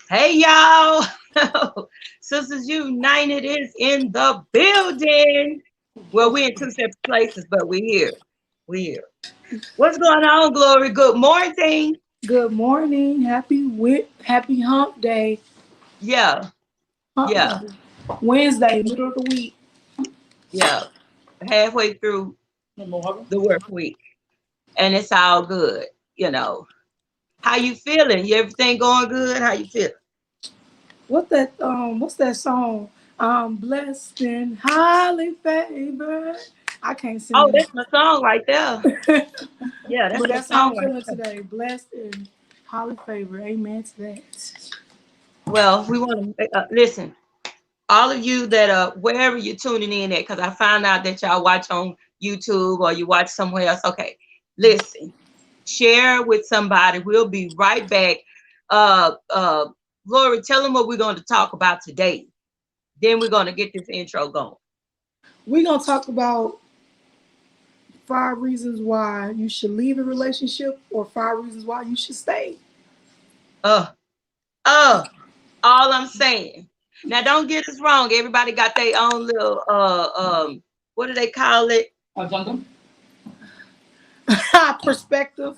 Hey y'all, Sisters United is in the building. Well, we're in two separate places, but we're here. We're here. What's going on, Glory? Good morning. Good morning. Happy hump day. Yeah, Hump yeah, day. Wednesday, middle of the week. yeah. Halfway through the work week, and it's all good. You know, how you feeling? You everything going good? How you feel? What's that song? I'm blessed and highly favored. I can't Oh, sing. that's my song right there. Yeah, that's But my that's how song I'm right feeling there. today. Blessed and highly favored. Amen to that. Well, we want to listen. All of you that are wherever you're tuning in at, because I found out that y'all watch on YouTube or you watch somewhere else. Okay, listen, share with somebody. We'll be right back. Uh, uh, Lori, tell them what we're going to talk about today. Then we're going to get this intro going. We're gonna talk about 5 reasons why you should leave a relationship or 5 reasons why you should stay. Uh, uh, all I'm saying. Now, don't get us wrong. Everybody got their own little what do they call it? Perspective.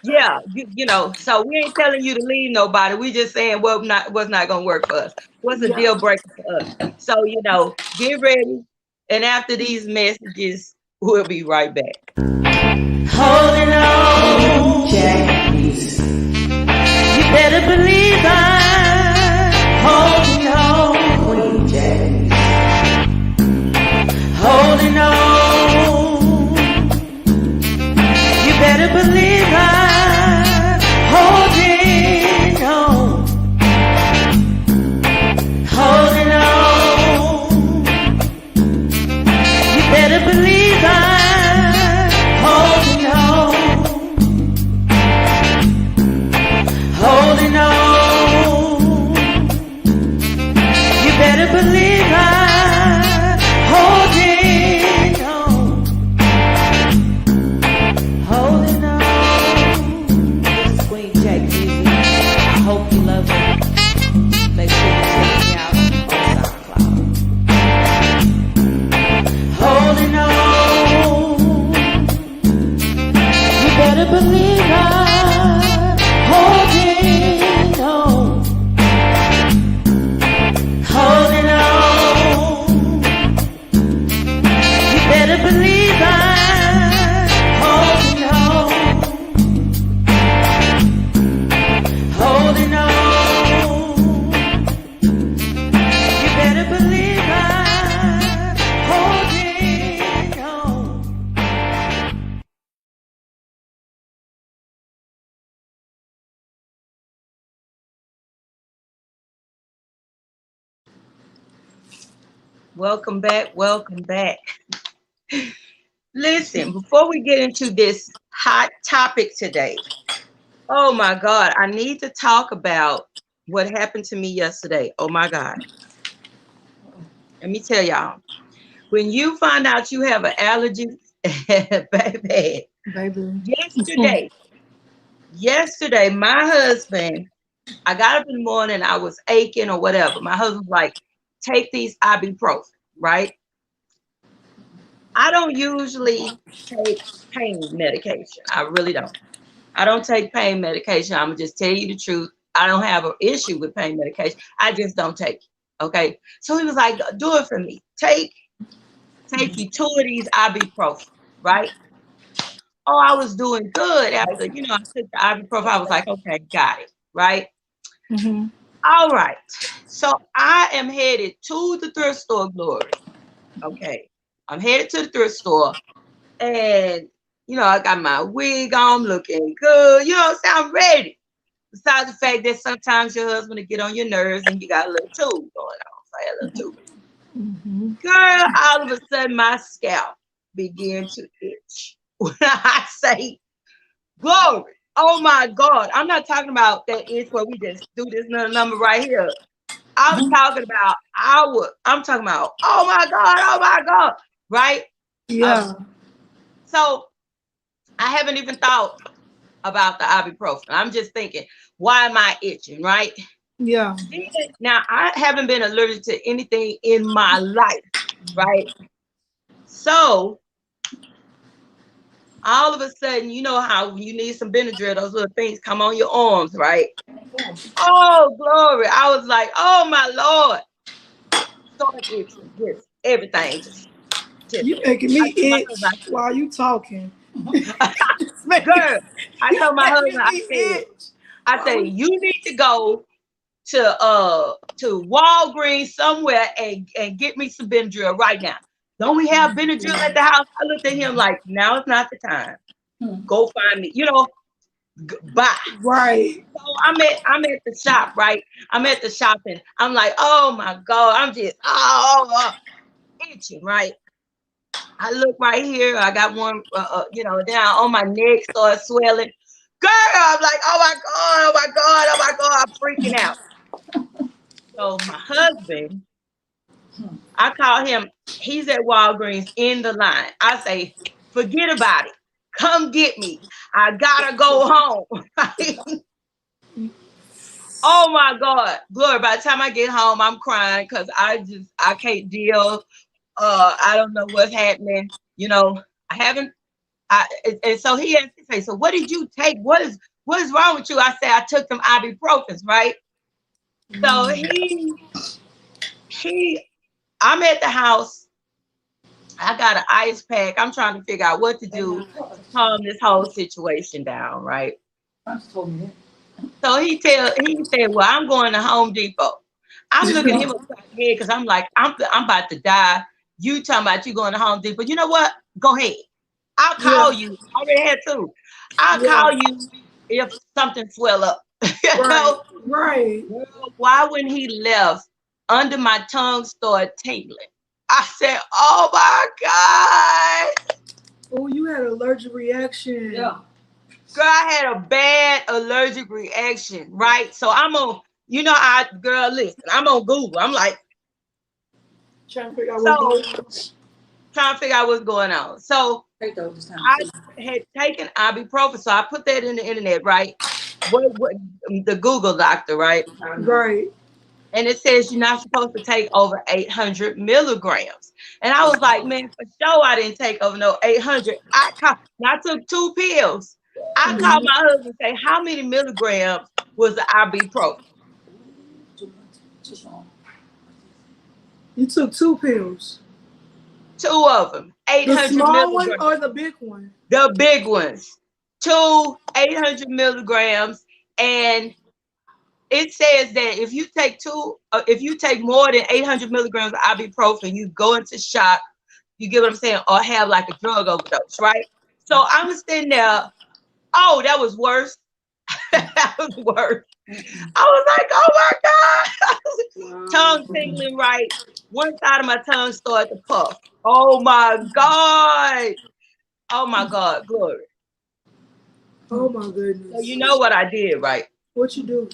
Yeah, you know, so we ain't telling you to leave nobody. We just saying what's not gonna work for us. What's a Yeah. deal breaker for us? So, get ready. And after these messages, we'll be right back. Holding on, Jackies. You better believe I'm holding on, Queen Jackies. Holding on. You better believe I'm holding on. Holding on. You better believe I'm holding on. Holding on. You better believe I'm holding on. Holding on. This is Queen Jack Easy. I hope you love it. Make sure you check me out on SoundCloud. Holding on. You better believe I'm holding on. Holding on. You better believe I'm holding on. Holding on. You better believe I'm holding on. Welcome back. Welcome back. Listen, before we get into this hot topic today, oh my God, I need to talk about what happened to me yesterday. Oh my God. Let me tell y'all. When you find out you have an allergy, baby, Baby. yesterday, yesterday, my husband, I got up in the morning, I was aching or whatever. My husband's like, take these ibuprofen, right? I don't usually take pain medication. I really don't. I don't take pain medication. I'm gonna just tell you the truth. I don't have an issue with pain medication. I just don't take it. Okay. So he was like, do it for me. Take you two of these ibuprofen, right? Oh, I was doing good after, I took the ibuprofen. I was like, okay, got it, right? Hmm. All right. So I am headed to the thrift store, Glory. Okay. I'm headed to the thrift store and I got my wig on, looking good. So I'm ready. Besides the fact that sometimes your husband will get on your nerves and you got a little tube going on. So I had a little tube. Hmm. Girl, all of a sudden my scalp began to itch. When I say glory, oh my God. I'm not talking about that itch where we just do this little number right here. I'm talking about I'm talking about, oh my God, right? Um, Yeah. so I haven't even thought about the ibuprofen. I'm just thinking, why am I itching, right? Yeah. Now, I haven't been allergic to anything in my life, right? So all of a sudden, you know how when you need some Benadryl, those little things come on your arms, right? Oh, glory. I was like, oh, my Lord. Start itching. Just everything. Just. You making I me told my itch while you talking. husband, It's making, girl, I you told my making husband, me itch. I While said, we, you need to go to Walgreens somewhere and get me some Benadryl right now. Don't we have Benadryl at the house? I looked at him like, now is not the time. Go find me. Bye. right. So I'm at the shop, right? I'm at the shop and I'm like, oh my God, I'm just itching, right? I look right here. I got one, down on my neck, started swelling. Girl, I'm like, oh my God, oh my God, oh my God, I'm freaking out. So my husband, I call him, he's at Walgreens in the line. I say, forget about it. Come get me. I gotta go home. Oh my God. Glory. By the time I get home, I'm crying because I can't deal. I don't know what's happening. I haven't and so he asked me, say, so what did you take? What is wrong with you? I said, I took them ibuprofens, right? So he I'm at the house. I got an ice pack. I'm trying to figure out what to do to calm this whole situation down, right? So he said, well, I'm going to Home Depot. I'm looking at him upside the head because I'm like, I'm about to die. You talking about you going to Home Depot. You know what? Go ahead. I'll call Yeah. you. I already had two. I'll Yeah. call you if something swell up. you Right. know? Right. Girl, why when he left, under my tongue started tingling. I said, oh my God. Oh, you had an allergic reaction. Yeah. Girl, I had a bad allergic reaction, right? So I'm on, girl, listen, I'm on Google. I'm like, Trying to figure out what's so going on. trying to figure out what's going on. So Take those this time. I had taken ibuprofen, so I put that in the internet, right? What the Google doctor, right? Right. And it says you're not supposed to take over 800 milligrams. And I was like, man, for sure I didn't take over no 800. I took two pills. I called my husband and say, how many milligrams was the ibuprofen? Too strong. You took two pills. Two of them, The 800 small one milligrams. or the big one? The big ones, two 800 milligrams. And it says that if you take more than 800 milligrams of ibuprofen, you go into shock. You get what I'm saying, or have like a drug overdose, right? So I'm sitting there. Oh, that was worse. That was worse. I was like, oh my God, tongue tingling, right? One side of my tongue started to puff. Oh my God. Oh my God, glory. Oh my So you goodness. know what I did, right? What you do?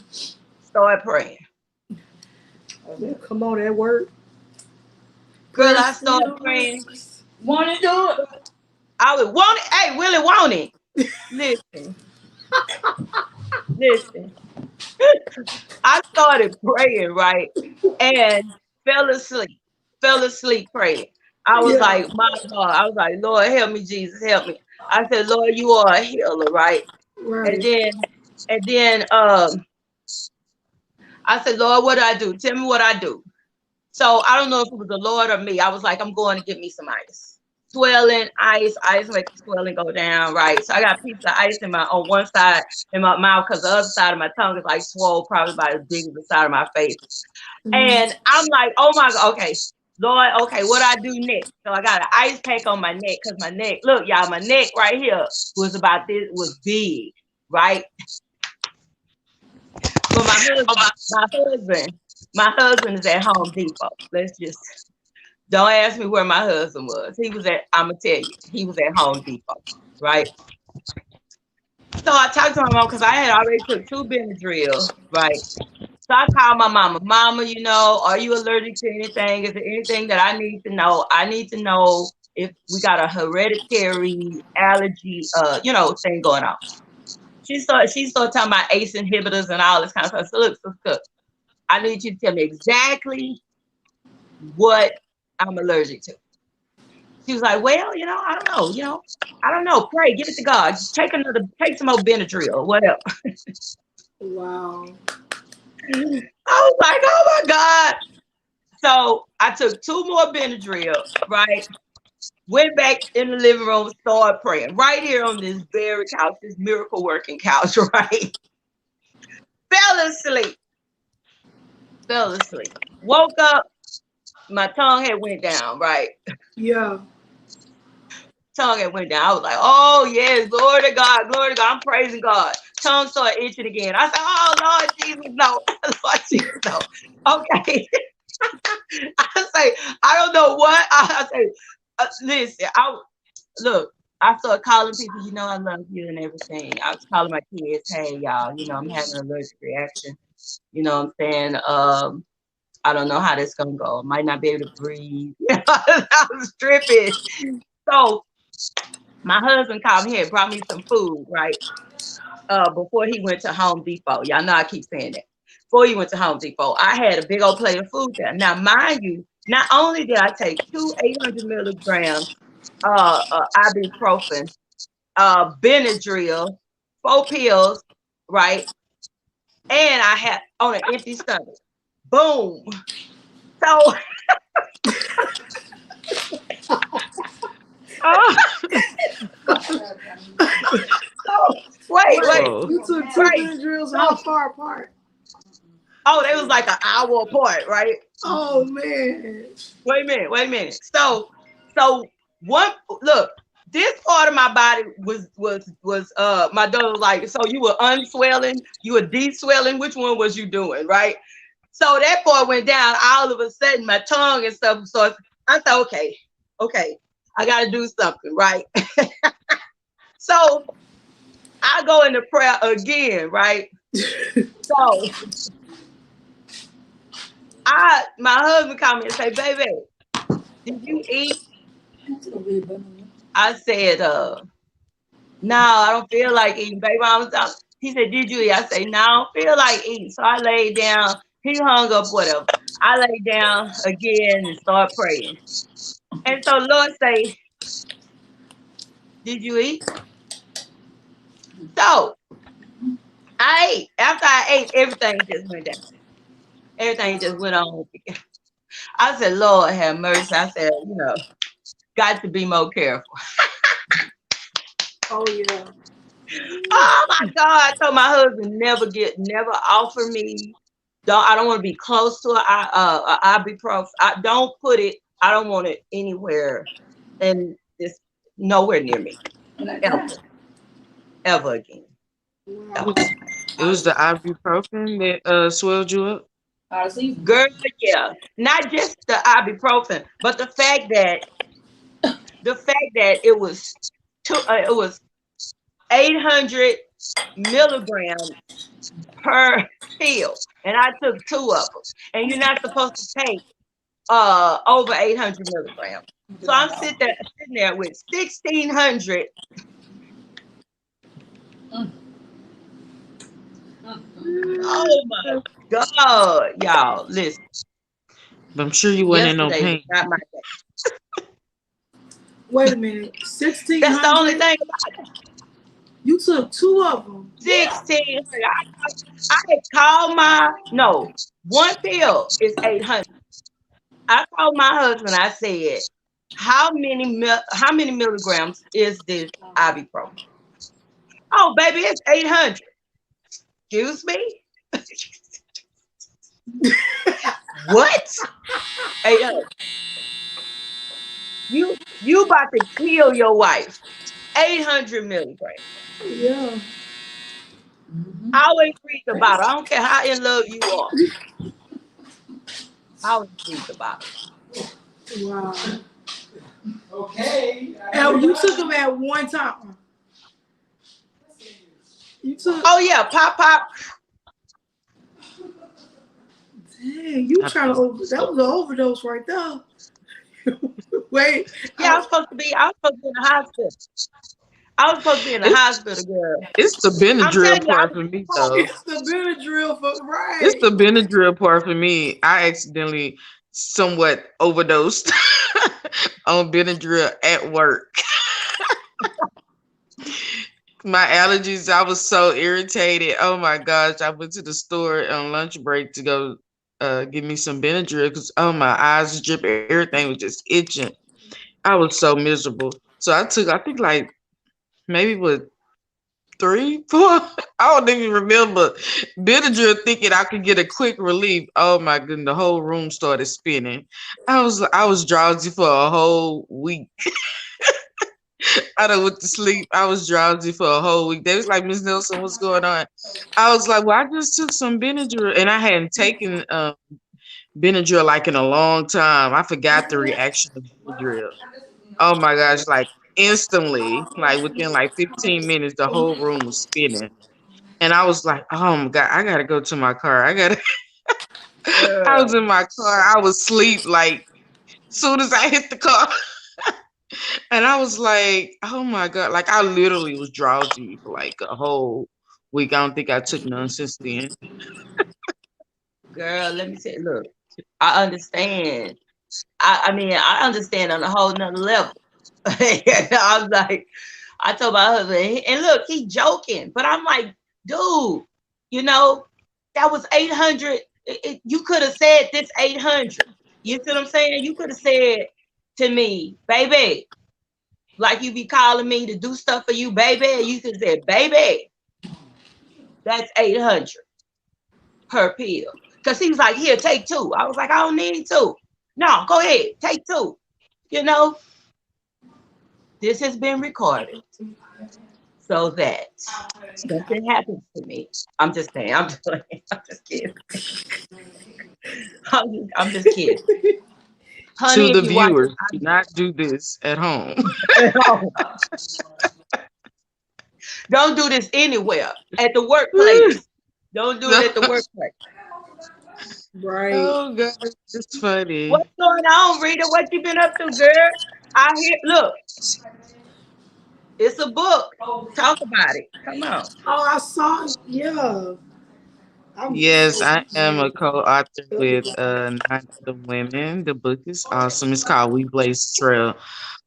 Start praying. Oh, come on, that work. Girl, Prayer I started still praying. works. Want to do it? I would want it. Hey, Willie, want it. Listen, listen. I started praying, right? And fell asleep. Fell asleep praying. I was Yeah. like, my God. I was like, Lord, help me, Jesus, help me. I said, Lord, you are a healer, right? And Right. then, and then, I said, Lord, what do I do? Tell me what I do. So I don't know if it was the Lord or me. I was like, I'm going to get me some ice. Swelling, ice make the swelling go down, right? So I got a piece of ice on one side in my mouth because the other side of my tongue is like swole, probably about as big as the side of my face. And I'm like, oh my God, okay, Lord, okay, what do I do next? So I got an ice pack on my neck because my neck, look, y'all, my neck right here was big, right? But my husband is at Home Depot. Let's just don't ask me where my husband was. I'm gonna tell you, he was at Home Depot, right? So I talked to my mom because I had already took two Benadryl, right? So I called my mama. Mama, are you allergic to anything? Is there anything that I need to know? I need to know if we got a hereditary allergy, thing going on. She started talking about ACE inhibitors and all this kind of stuff. So look, I need you to tell me exactly what I'm allergic to. She was like, well, I don't know, I don't know. Pray, give it to God. Take some more Benadryl or whatever. Wow. I was like, oh my God. So I took 2 more Benadryl, right? Went back in the living room, started praying right here on this very couch, this miracle working couch, right? Fell asleep. Fell asleep. Woke up, my tongue had went down, right? Yeah. Tongue had went down. I was like, oh yes, glory to God, glory to God. I'm praising God. Tongue started itching again. I said, oh Lord Jesus, no. Lord Jesus, no. Okay. I say, I don't know what. I say, listen, I started calling people, I love you and everything. I was calling my kids, hey y'all, I'm having an allergic reaction. You know what I'm saying? I don't know how this gonna go. I might not be able to breathe. I was tripping. So my husband called me here, brought me some food, right? Before he went to Home Depot. Y'all know I keep saying that. Before he went to Home Depot, I had a big old plate of food there. Now, mind you, not only did I take 2 800 milligrams ibuprofen, Benadryl, 4 pills, right? And I had on an empty stomach. Boom. So, Oh, wait. whoa. You took two Right. Benadryls how far apart? Oh, they was like an hour apart, right? Oh man. Wait a minute. So one look, this part of my body was my daughter was like, so you were unswelling, you were de-swelling, which one was you doing, right? So that part went down all of a sudden, my tongue and stuff. So I thought, okay, I gotta do something, right? So I go into prayer again, right? So my husband called me and say, baby, did you eat? I said, no, I don't feel like eating, baby. He said, did you eat? I said, no, I don't feel like eating. So I laid down. He hung up, whatever. I laid down again and started praying. And so Lord say, did you eat? So I ate. After I ate, everything just went down. Everything just went on. I said, Lord have mercy. I said, got to be more careful. Oh yeah. Oh my God! So my husband never offer me. I don't want to be close to a ibuprofen. I don't put it. I don't want it anywhere, and it's nowhere near me ever again. It Ever. was, it was the ibuprofen that swelled you up. Girl, yeah, not just the ibuprofen, but the fact that it was 800 milligrams per pill, and I took 2 of them. And you're not supposed to take over 800 milligrams. So I'm sitting there with 1,600. Oh my God, y'all! Listen, But I'm sure you wasn't in no yesterday was pain. not my day. Wait a minute. Sixteen That's the only hundred. thing. You took 2 of them. 1,600. I had called one pill is 800. I called my husband. I said, how many milligrams is this ibuprofen? Oh, baby, it's 800. Excuse me? What? 800. You about to kill your wife. 800 milligrams. Yeah. I always read the bottle. I don't care how in love you are. I always read the bottle. Wow. And you took them at one time. You took. Oh yeah, pop. Dang, you trying to that was an overdose right there. Wait. Yeah, I was supposed to be in the hospital. I was supposed to be in the It's hospital, girl. it's the I'm Benadryl telling you, I part was for me though. broke. It's the Benadryl for It's right. the Benadryl part for me. I accidentally somewhat overdosed on Benadryl at work. My allergies, I was so irritated. Oh my gosh. I went to the store on lunch break to go give me some Benadryl because oh my eyes was dripping, everything was just itching. I was so miserable. So I took I think like maybe what 3, 4. I don't even remember. Benadryl thinking I could get a quick relief. Oh my goodness, the whole room started spinning. I was drowsy for a whole week. I done went to sleep. I was drowsy for a whole week. They was like, Miss Nelson, what's going on? I was like, well, I just took some Benadryl and I hadn't taken Benadryl like in a long time. I forgot the reaction of Benadryl. Oh my gosh, like instantly, like within like 15 minutes, the whole room was spinning. And I was like, oh my God, I gotta go to my car. I was Girl, in my car. I was asleep like soon as I hit the car. And I was like, oh my God. Like I literally was drowsy for like a whole week. I don't think I took none since then. girl, let me say, look, I understand. I mean, I understand on a whole nother level. I was like, I told my husband, and look, he joking, but I'm like, dude, you know, that was 800. You could have said this 800. You see what I'm saying? You could have said to me, baby, like you be calling me to do stuff for you, baby. You could have said, baby, that's 800 per pill. Because he was like, here, take two. I was like, I don't need two. No, go ahead, take two. You know, this has been recorded so that something happens to me. I'm just saying. I'm just, I'm just kidding. I'm just kidding. To Honey, if the you watch viewers, do not do this at home. it, don't do this anywhere. At the workplace. Don't do it at the workplace. Right. Oh God, it's funny. What's going on, Rita? What you been up to, girl? I hear, look, it's a book. Talk about it. Come on. Oh, I saw. Yeah, I'm Yes, so I am a ready. co-author Tell me with about 9 other women. The book is awesome. It's called We Blaze the Trail.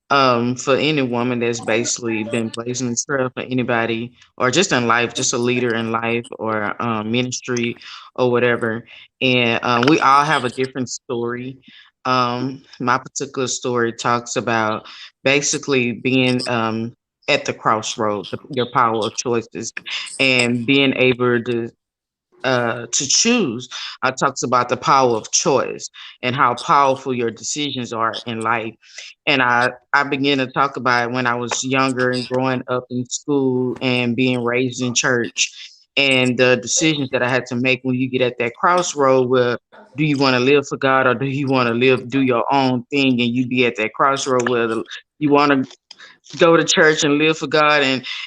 For any woman that's basically been blazing the trail for anybody or just in life, just a leader in life or ministry or whatever. And we all have a different story. My particular story talks about basically being at the crossroad, your power of choices, and being able to choose. Talks about the power of choice and how powerful your decisions are in life. And I began to talk about it when I was younger and growing up in school and being raised in church and the decisions that I had to make when you get at that crossroad where do you want to live for God or do you want to live do your own thing and you be at that crossroad where you want to go to church and live for God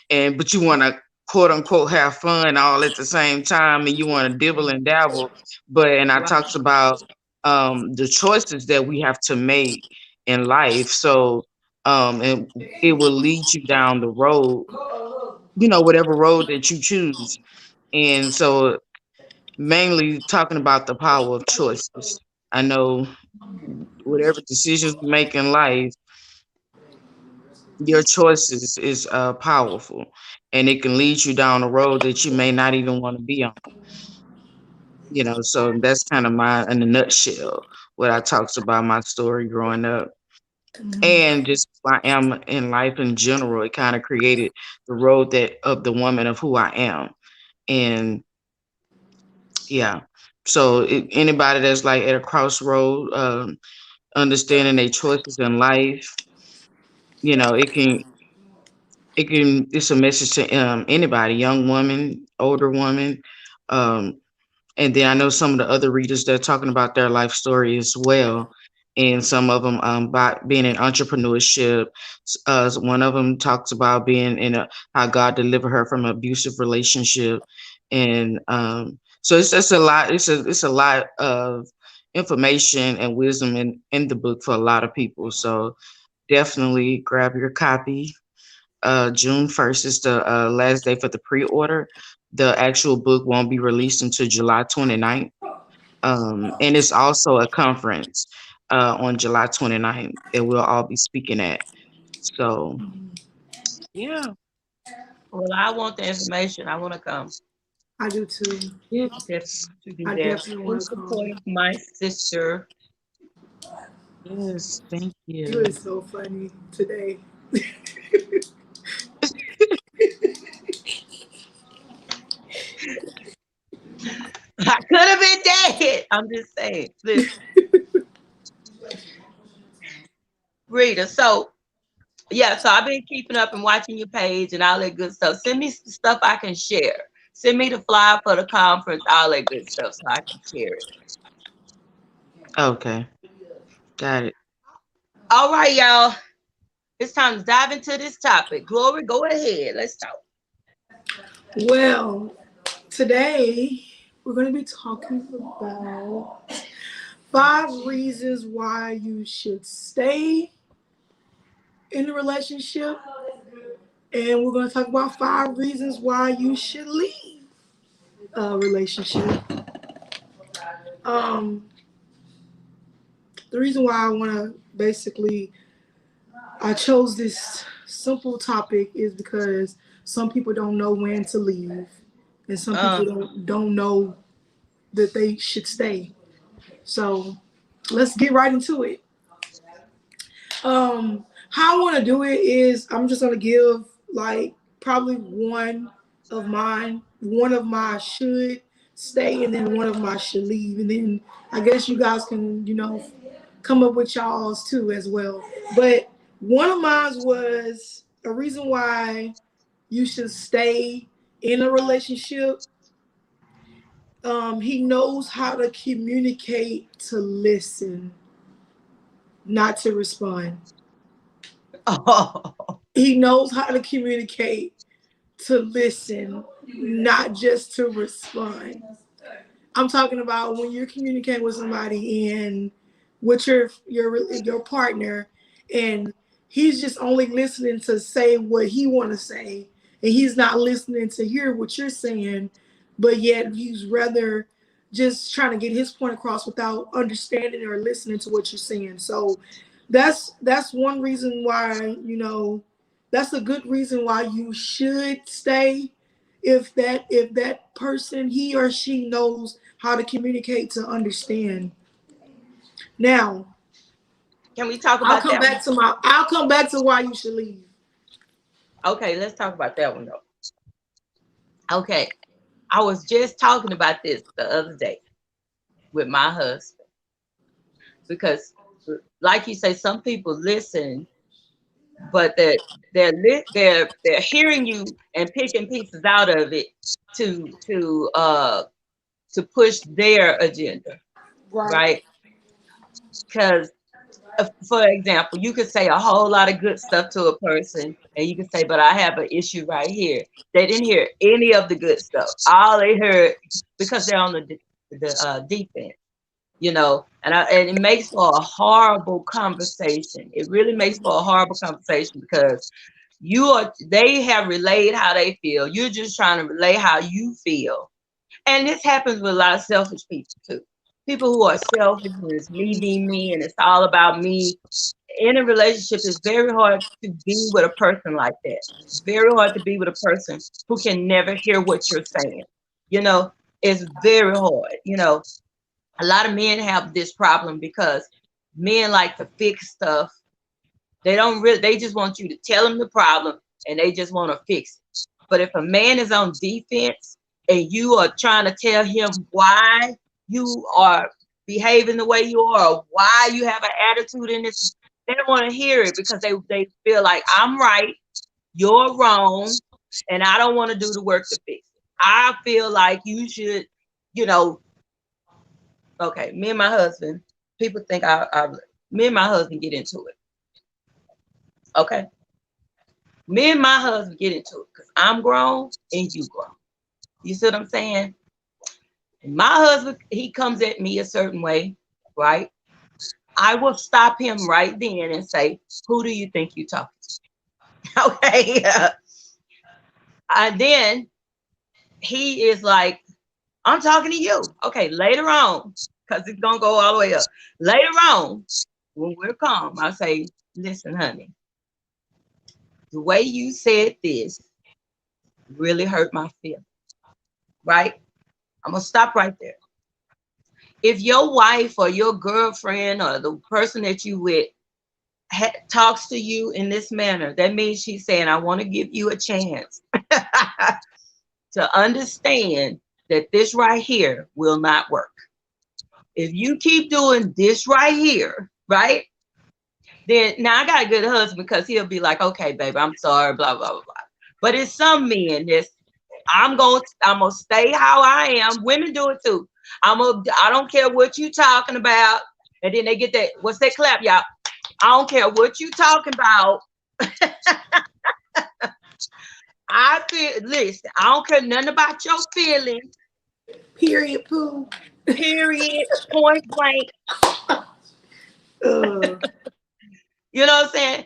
and but you want to quote unquote have fun all at the same time and you want to dibble and dabble. But and I Right. talks about the choices that we have to make in life. So and it will lead you down the road, whatever road that you choose. And so mainly talking about the power of choices. I know whatever decisions we make in life, your choices is powerful and it can lead you down a road that you may not even want to be on, so that's kind of my in a nutshell what I talks about my story growing up and just who I am in life in general. It kind of created the road that of the woman of who I am. And yeah, so anybody that's like at a crossroad, understanding their choices in life, it's a message to anybody, young woman, older woman. Um, and then I know some of the other readers that are talking about their life story as well. And some of them about being in entrepreneurship. One of them talks about being in how God delivered her from an abusive relationship, and so it's a lot. It's a lot of information and wisdom in the book for a lot of people. So definitely grab your copy June 1st is the last day for the pre-order. The actual book won't be released until July 29th. And it's also a conference on July 29th that we'll all be speaking at. So, yeah. Well, I want the information. I want to come. I do too. Definitely Yes. to be I there definitely in want to support come. of my sister. Yes. Thank You you. is so funny today. I could have been dead. I'm just saying. Listen, Rita. So yeah, so I've been keeping up and watching your page and all that good stuff. Send me some stuff I can share. Send me the flyer for the conference, all that good stuff, so I can share it. Okay. Got it. All right, y'all. It's time to dive into this topic. Glory, go ahead. Let's talk. Well, today we're going to be talking about 5 reasons why you should stay in a relationship, and we're going to talk about 5 reasons why you should leave a relationship. Um, the reason why I want to basically I chose this simple topic is because some people don't know when to leave, and some people Uh, don't know that they should stay. So let's get right into it. How I want to do it is I'm just gonna give like probably one of my should stay, and then one of my should leave, and then I guess you guys can come up with y'all's too as well. But one of mine was a reason why you should stay in a relationship. He knows how to communicate to listen, not to respond. oh, He knows how to communicate to listen, not just to respond. I'm talking about when you're communicating with somebody and with your partner, and he's just only listening to say what he want to say, and he's not listening to hear what you're saying, but yet he's rather just trying to get his point across without understanding or listening to what you're saying. So that's one reason why that's a good reason why you should stay if that person, he or she, knows how to communicate to understand. Now, can we talk I'll about come that back one? to my I'll come back to why you should leave. Okay, let's talk about that one though. Okay, I was just talking about this the other day with my husband because, like you say, some people listen, but they're hearing you and picking pieces out of it to to uh to push their agenda, Right. right? Because, for example, you could say a whole lot of good stuff to a person, and you could say, "But I have an issue right here." They didn't hear any of the good stuff. All they heard, because they're on the defense, and it makes for a horrible conversation. It really makes for a horrible conversation because they have relayed how they feel. You're just trying to relay how you feel. And this happens with a lot of selfish people too. People who are selfish and it's me, and it's all about me. In a relationship, it's very hard to be with a person like that. It's very hard to be with a person who can never hear what you're saying. You know, it's very hard. A lot of men have this problem because men like to fix stuff. They just want you to tell them the problem and they just want to fix it. But if a man is on defense and you are trying to tell him why you are behaving the way you are, or why you have an attitude in this, they don't want to hear it because they feel like I'm right, you're wrong, and I don't want to do the work to fix it. I feel like you should, you know, okay, me and my husband, people think me and my husband get into it. Okay. Me and my husband get into it because I'm grown and you grown. You see what I'm saying? And my husband, he comes at me a certain way, right? I will stop him right then and say, "Who do you think you talking to?" Okay. And then he is like, I'm talking to you. Okay, later on, because it's gonna go all the way up. Later on, when we're calm, I say, listen, honey, the way you said this really hurt my feelings, right? I'm gonna stop right there. If your wife or your girlfriend or the person that you with talks to you in this manner, that means she's saying, I want to give you a chance to understand that this right here will not work. If you keep doing this right here, right? Then now I got a good husband because he'll be like, okay, baby, I'm sorry, blah, blah, blah, blah. But it's some men that's I'm gonna stay how I am. Women do it too. I don't care what you talking about. And then they get that, what's that clap, y'all? I don't care what you talking about. I feel listen, I don't care nothing about your feelings, Period. Pooh. period, point blank. Uh, You know what I'm saying?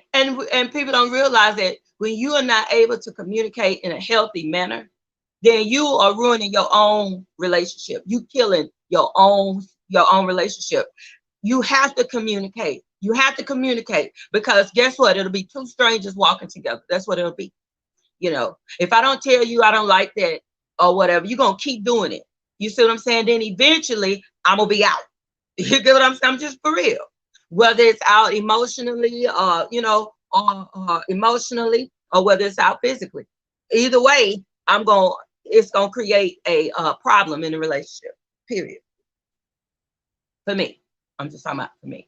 And people don't realize that when you are not able to communicate in a healthy manner, then you are ruining your own relationship. You killing your own relationship. You have to communicate. You have to communicate because guess what? It'll be two strangers walking together. That's what it'll be. If I don't tell you I don't like that or whatever, you're gonna keep doing it. You see what I'm saying? Then eventually I'm gonna be out. You get what I'm saying? I'm just for real. Whether it's out emotionally or emotionally, or whether it's out physically. Either way, it's gonna create a problem in the relationship. Period. For me. I'm just talking about for me.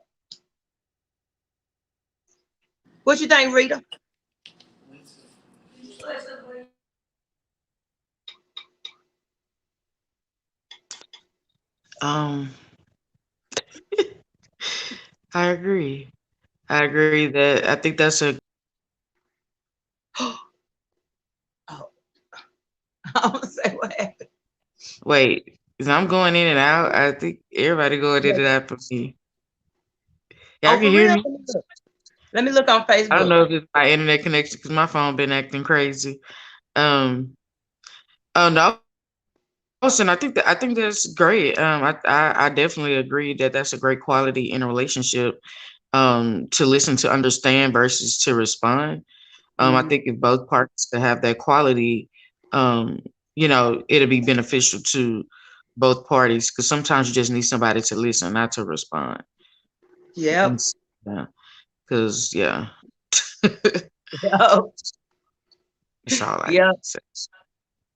What you think, Rita? Um, I agree. I agree that I think that's a Oh, I'm gonna say what happened. wait. 'Cause I'm going in and out. I think everybody going in Yes. and out for me. Y'all Oh, can for hear real? me? Let me look on I don't Facebook. know if it's my internet connection because my phone been acting crazy. Um, oh no, I think that's great. I definitely agree that that's a great quality in a relationship. To listen to understand versus to respond. I Mhm. think if both parties to have that quality, um, it'll be beneficial to both parties because sometimes you just need somebody to listen, not to respond. And Yep. yeah, because yeah, Yep. that's all I Yep. say.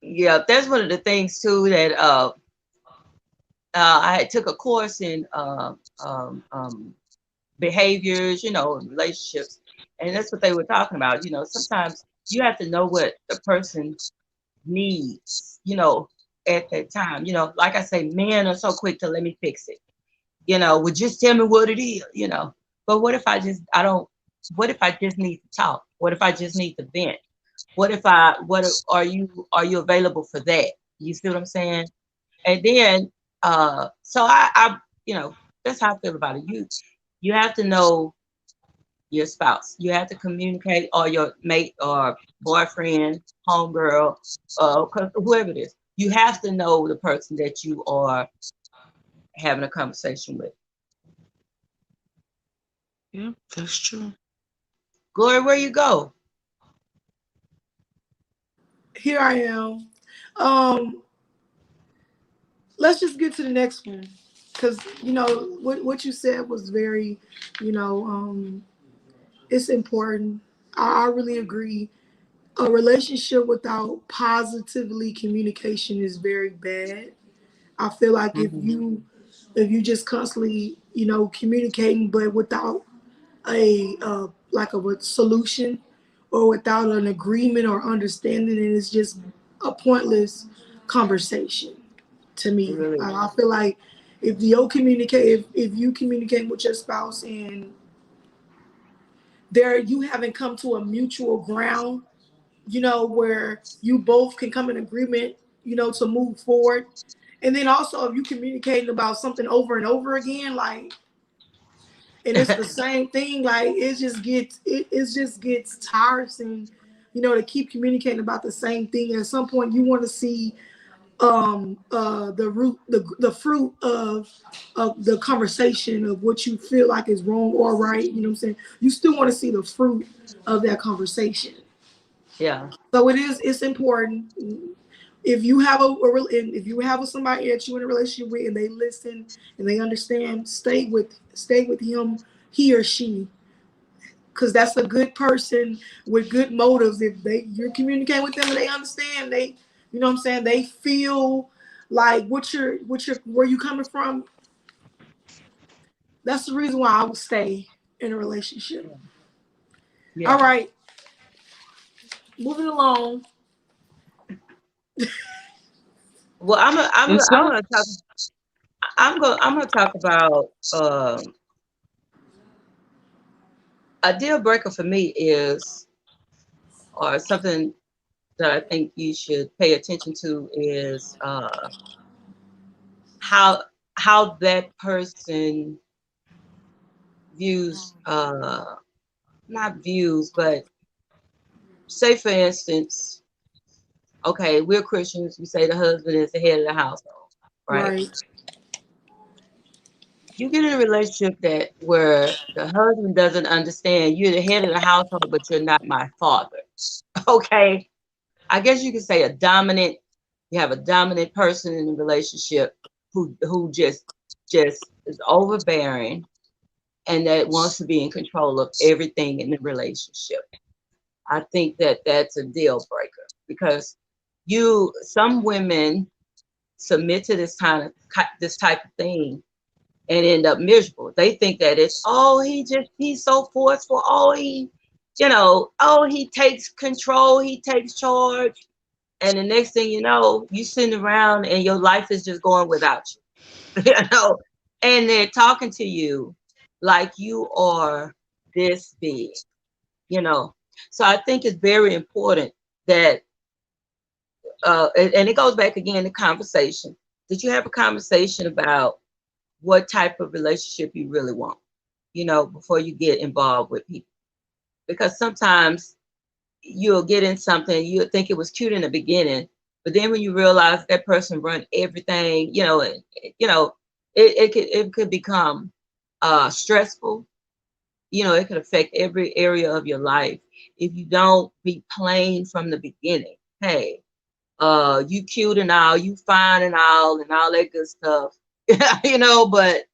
Yep. That's one of the things too that I took a course in behaviors, relationships, and that's what they were talking about. Sometimes you have to know what the person needs, at that time. Like I say, men are so quick to let me fix it. Well, just tell me what it is. But what if I don't, what if I just need to talk? What if I just need to vent? Are you available for that? You see what I'm saying? And then, so that's how I feel about it. You have to know your spouse. You have to communicate, or your mate or boyfriend, homegirl, 'cause whoever it is. You have to know the person that you are having a conversation with. Yeah, that's true. Glory, where you go? here I am. Um, let's just get to the next one because what you said was very, you know, it's important. I really agree. A relationship without positively communication is very bad. I feel like if Hmm. you just constantly communicating but without a like a solution or without an agreement or understanding, and it's just a pointless conversation to It me. really I is. feel like if you communicate with your spouse and there you haven't come to a mutual ground, where you both can come in agreement, to move forward. And then also if you communicating about something over and over again, like and it's the same thing. Like it just gets tiresome, to keep communicating about the same thing. At some point, you want to see the fruit of the conversation of what you feel like is wrong or right. You know what I'm saying? You still want to see the fruit of that conversation. Yeah. So it's important. If you have if you have somebody that you're in a relationship with and they listen and they understand, stay with him, he or she, because that's a good person with good motives. If you're communicating with them and they understand, you know what I'm saying, they feel like where you coming from. That's the reason why I would stay in a relationship. All Yeah. right, moving along. Well, And I'm some gonna talk. I'm gonna talk about a deal breaker for me is, or something that I think you should pay attention to is how how that person views not views, but say for instance, okay, we're Christians. We say the husband is the head of the household, right? Right, You get in a relationship that where the husband doesn't understand you're the head of the household, but you're not my father. Okay, I guess you could say a dominant. You have a dominant person in the relationship who just is overbearing and that wants to be in control of everything in the relationship. I think that that's a deal breaker because some women submit to this type of thing and end up miserable. They think that it's, oh, he's so forceful. Oh, oh, he takes control, he takes charge. And the next thing you know, you sitting around and your life is just going without you. And they're talking to you like you are this big, you know. So I think it's very important that and it goes back again to conversation. Did you have a conversation about what type of relationship you really want, before you get involved with people? Because sometimes you'll get in something, you'll think it was cute in the beginning, but then when you realize that person run everything, it could become stressful. It could affect every area of your life if you don't be plain from the beginning. Hey, you cute and all, you fine and all that good stuff. But you know what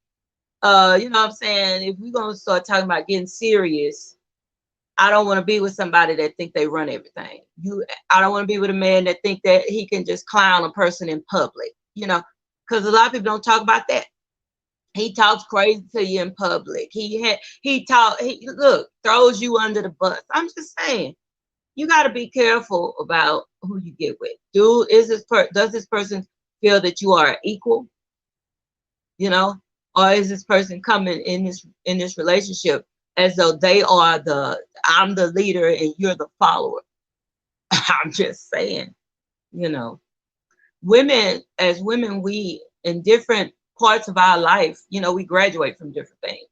I'm saying? If we're gonna start talking about getting serious, I don't want to be with somebody that think they run everything. I don't want to be with a man that think that he can just clown a person in public, because a lot of people don't talk about that. He talks crazy to you in public. He look, throws you under the bus. I'm just saying, you got to be careful about who you get with. Does this person feel that you are equal? you know or is this person coming in this relationship as though I'm the leader and you're the follower? I'm just saying, you know women, we in different parts of our life, we graduate from different things.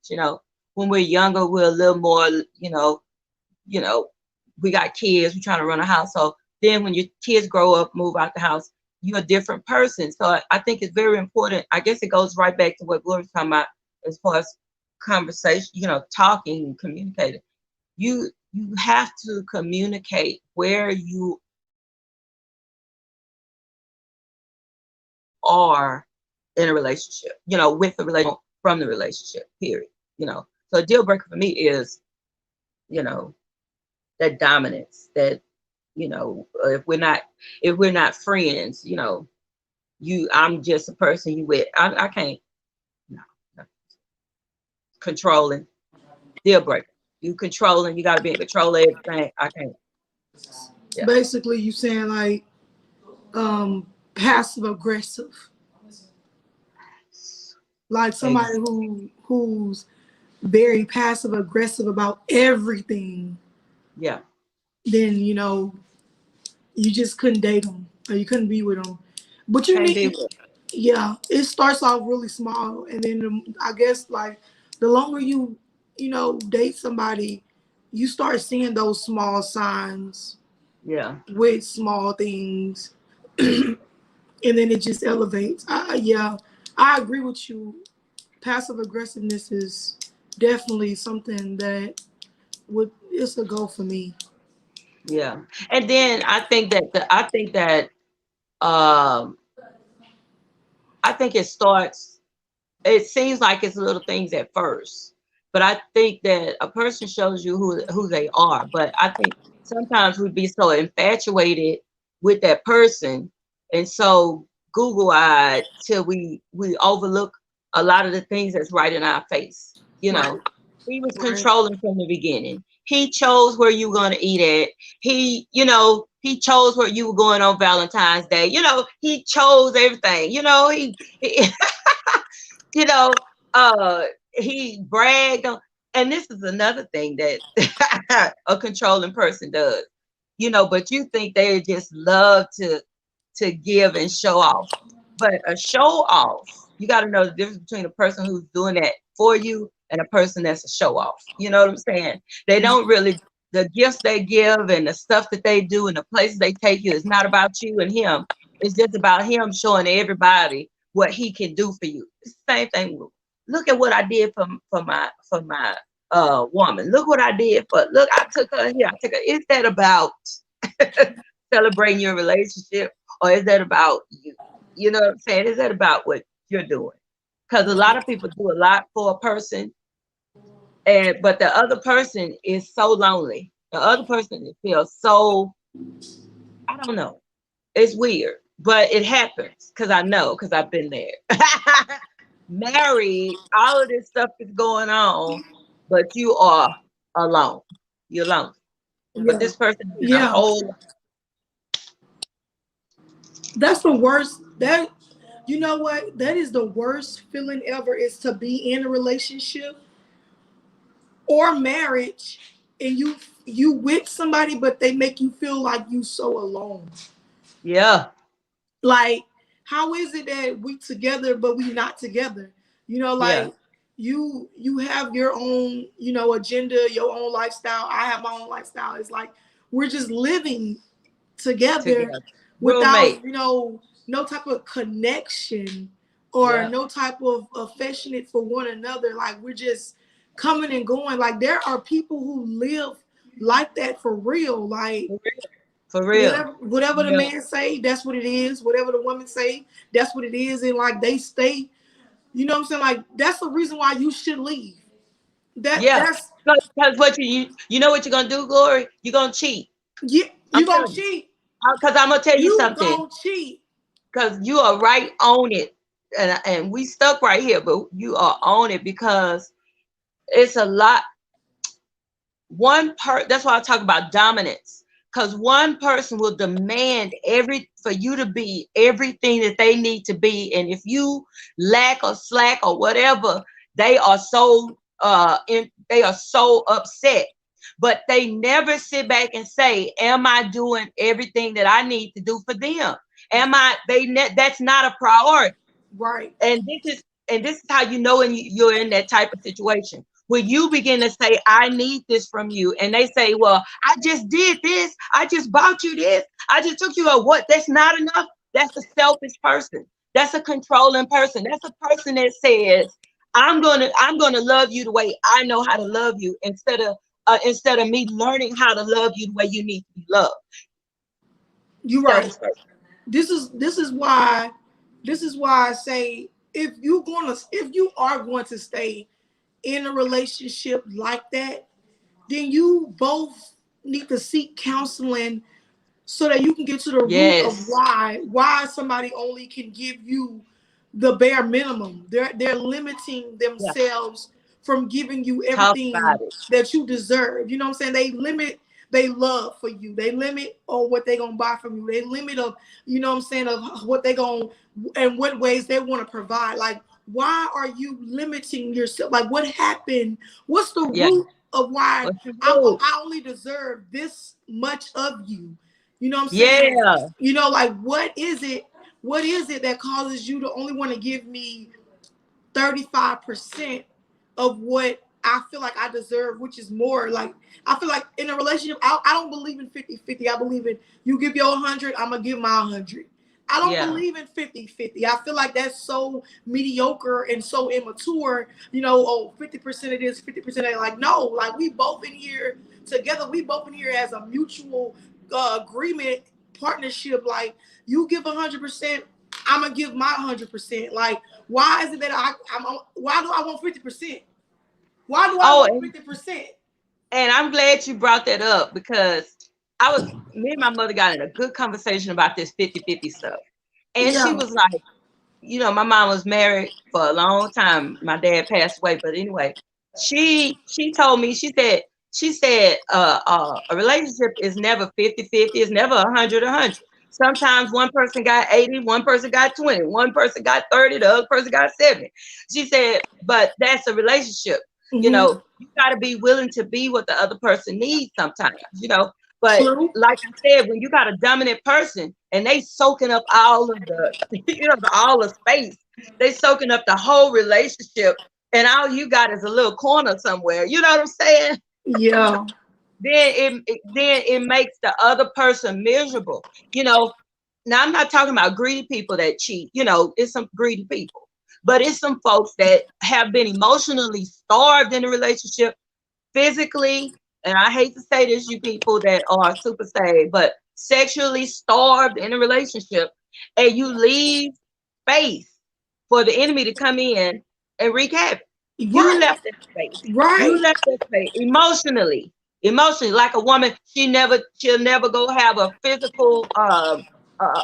When we're younger, we're a little more, you know we got kids, we're trying to run a household. Then when your kids grow up, move out the house, you're a different person. So I think it's very important. I guess it goes right back to what Gloria's talking about as far as conversation, talking and communicating. You have to communicate where you are in a relationship, with the relationship, from the relationship, period. So a deal breaker for me is, you know, that dominance, that, if we're not friends, I'm just a person you with. I can't. No, no. Controlling, deal breaker. You controlling, you got to be in control of everything. I can't. Yeah. Basically, you saying like passive aggressive, like somebody who's very passive aggressive about everything. Yeah. Then you just couldn't date them or you couldn't be with them. But you Can't be need, with. yeah, it starts off really small, and then I guess like the longer you date somebody, you start seeing those small signs Yeah. with small things, and then it just elevates. Yeah, I agree with you. Passive aggressiveness is definitely something that would it's a go for me. Yeah. And then um I think it starts, it seems like it's little things at first, but I think that a person shows you who they are. But I think sometimes we be so infatuated with that person and so Google eyed till we overlook a lot of the things that's right in our face. Right. He was Right. controlling from the beginning. He chose where you were going to eat at. He chose where you were going on Valentine's Day. He chose everything. He you know, uh, he bragged on, and this is another thing that a controlling person does, but you think they just love to give and show off. But a show off, you got to know the difference between a person who's doing that for you and a person that's a show off. You know what I'm saying? They don't really, the gifts they give and the stuff that they do and the places they take you is not about you and him. It's just about him showing everybody what he can do for you. It's the same thing. Look at what I did for my woman. Look what I did for. Look, I took her here. I took her. Is that about celebrating your relationship, or is that about you? You know what I'm saying? Is that about what you're doing? Because a lot of people do a lot for a person, but the other person is so lonely. The other person feels so, I don't know. It's weird, but it happens because I know, because I've been there. Married, all of this stuff is going on, but you are alone. You're alone. But Yeah. this person is in a Yeah. whole, That's the worst. That you know what? That is the worst feeling ever is to be in a relationship or marriage and you with somebody but they make you feel like you so alone. yeah, Like, how is it that we together but we not together? yeah, Like you have your own, agenda, your own lifestyle. I have my own lifestyle. It's like we're just living together together. without, Roommate. no type of connection or Yeah, no type of affectionate for one another. Like we're just coming and going. Like there are people who live like that for real. Like for real. For real. whatever the Yeah, man say, that's what it is. Whatever the woman say, that's what it is. And like they stay, you know what I'm saying? Like that's the reason why you should leave. yeah. That's Because what you know what you're gonna do, Glory? You're gonna cheat. you I'm you gonna telling you. cheat. Because I'm gonna tell you You something. gonna cheat. Because you are right on it, and we stuck right here, but you are on it because it's a lot. That's why I talk about dominance, because one person will demand every for you to be everything that they need to be, and if you lack or slack or whatever, they are so upset, but they never sit back and say, am I doing everything that I need to do for them? Am I they ne- That's not a priority. Right. And this is how you know when you're in that type of situation, when you begin to say, I need this from you, and they say, well, I just did this, I just bought you this, I just took you a what, that's not enough. That's a selfish person. That's a controlling person. That's a person that says, I'm gonna love you the way I know how to love you, instead of me learning how to love you the way you need to be loved. You're right. Selfish person. This is why I say if you are going to stay in a relationship like that, then you both need to seek counseling so that you can get to the root of Yes. why somebody only can give you the bare minimum. They're limiting Yeah. themselves from giving you Talk everything about it. that you deserve. You know what I'm saying? They limit they love for you. They limit on what they gonna buy from you. They limit of, you know what I'm saying, of what they gonna and what ways they want to provide. Like, why are you limiting yourself? Like, what happened? What's the Yeah. root of why What's the rule? I only deserve this much of you? You know what I'm saying? Yeah. Like what is it? What is it that causes you to only want to give me 35% of what I feel like I deserve, which is more. Like, I feel like in a relationship, I don't believe in 50-50. I believe in you give your 100, I'm going to give my 100. I don't Yeah. believe in 50-50. I feel like that's so mediocre and so immature. You know, oh, 50% of this, 50% of that. Like, no, like we both in here together. We both in here as a mutual agreement, partnership. Like, you give 100%, I'm going to give my 100%. Like, why is it that why do I want 50%? Why do I Oh, want 50%? and I'm glad you brought that up because me and my mother got in a good conversation about this 50-50 stuff. And she Yeah. was like, my mom was married for a long time. My dad passed away, but anyway, she told me, she said a relationship is never 50-50. It's never 100-100. Sometimes one person got 80, one person got 20, one person got 30, the other person got 70. She said, but that's a relationship. Mm-hmm. You got to be willing to be what the other person needs sometimes. But True. like I said, when you got a dominant person and they soaking up all of the, all the space, they soaking up the whole relationship, and all you got is a little corner somewhere. You know what I'm saying? Yeah. Then it makes the other person miserable. Now I'm not talking about greedy people that cheat. It's some greedy people, but it's some folks that have been emotionally starved in a relationship, physically, and I hate to say this, you people that are super saved, but sexually starved in a relationship, and you leave space for the enemy to come in and wreak havoc. You Right. left that space. You Right. left that space emotionally. Emotionally, like a woman, she'll never go have a physical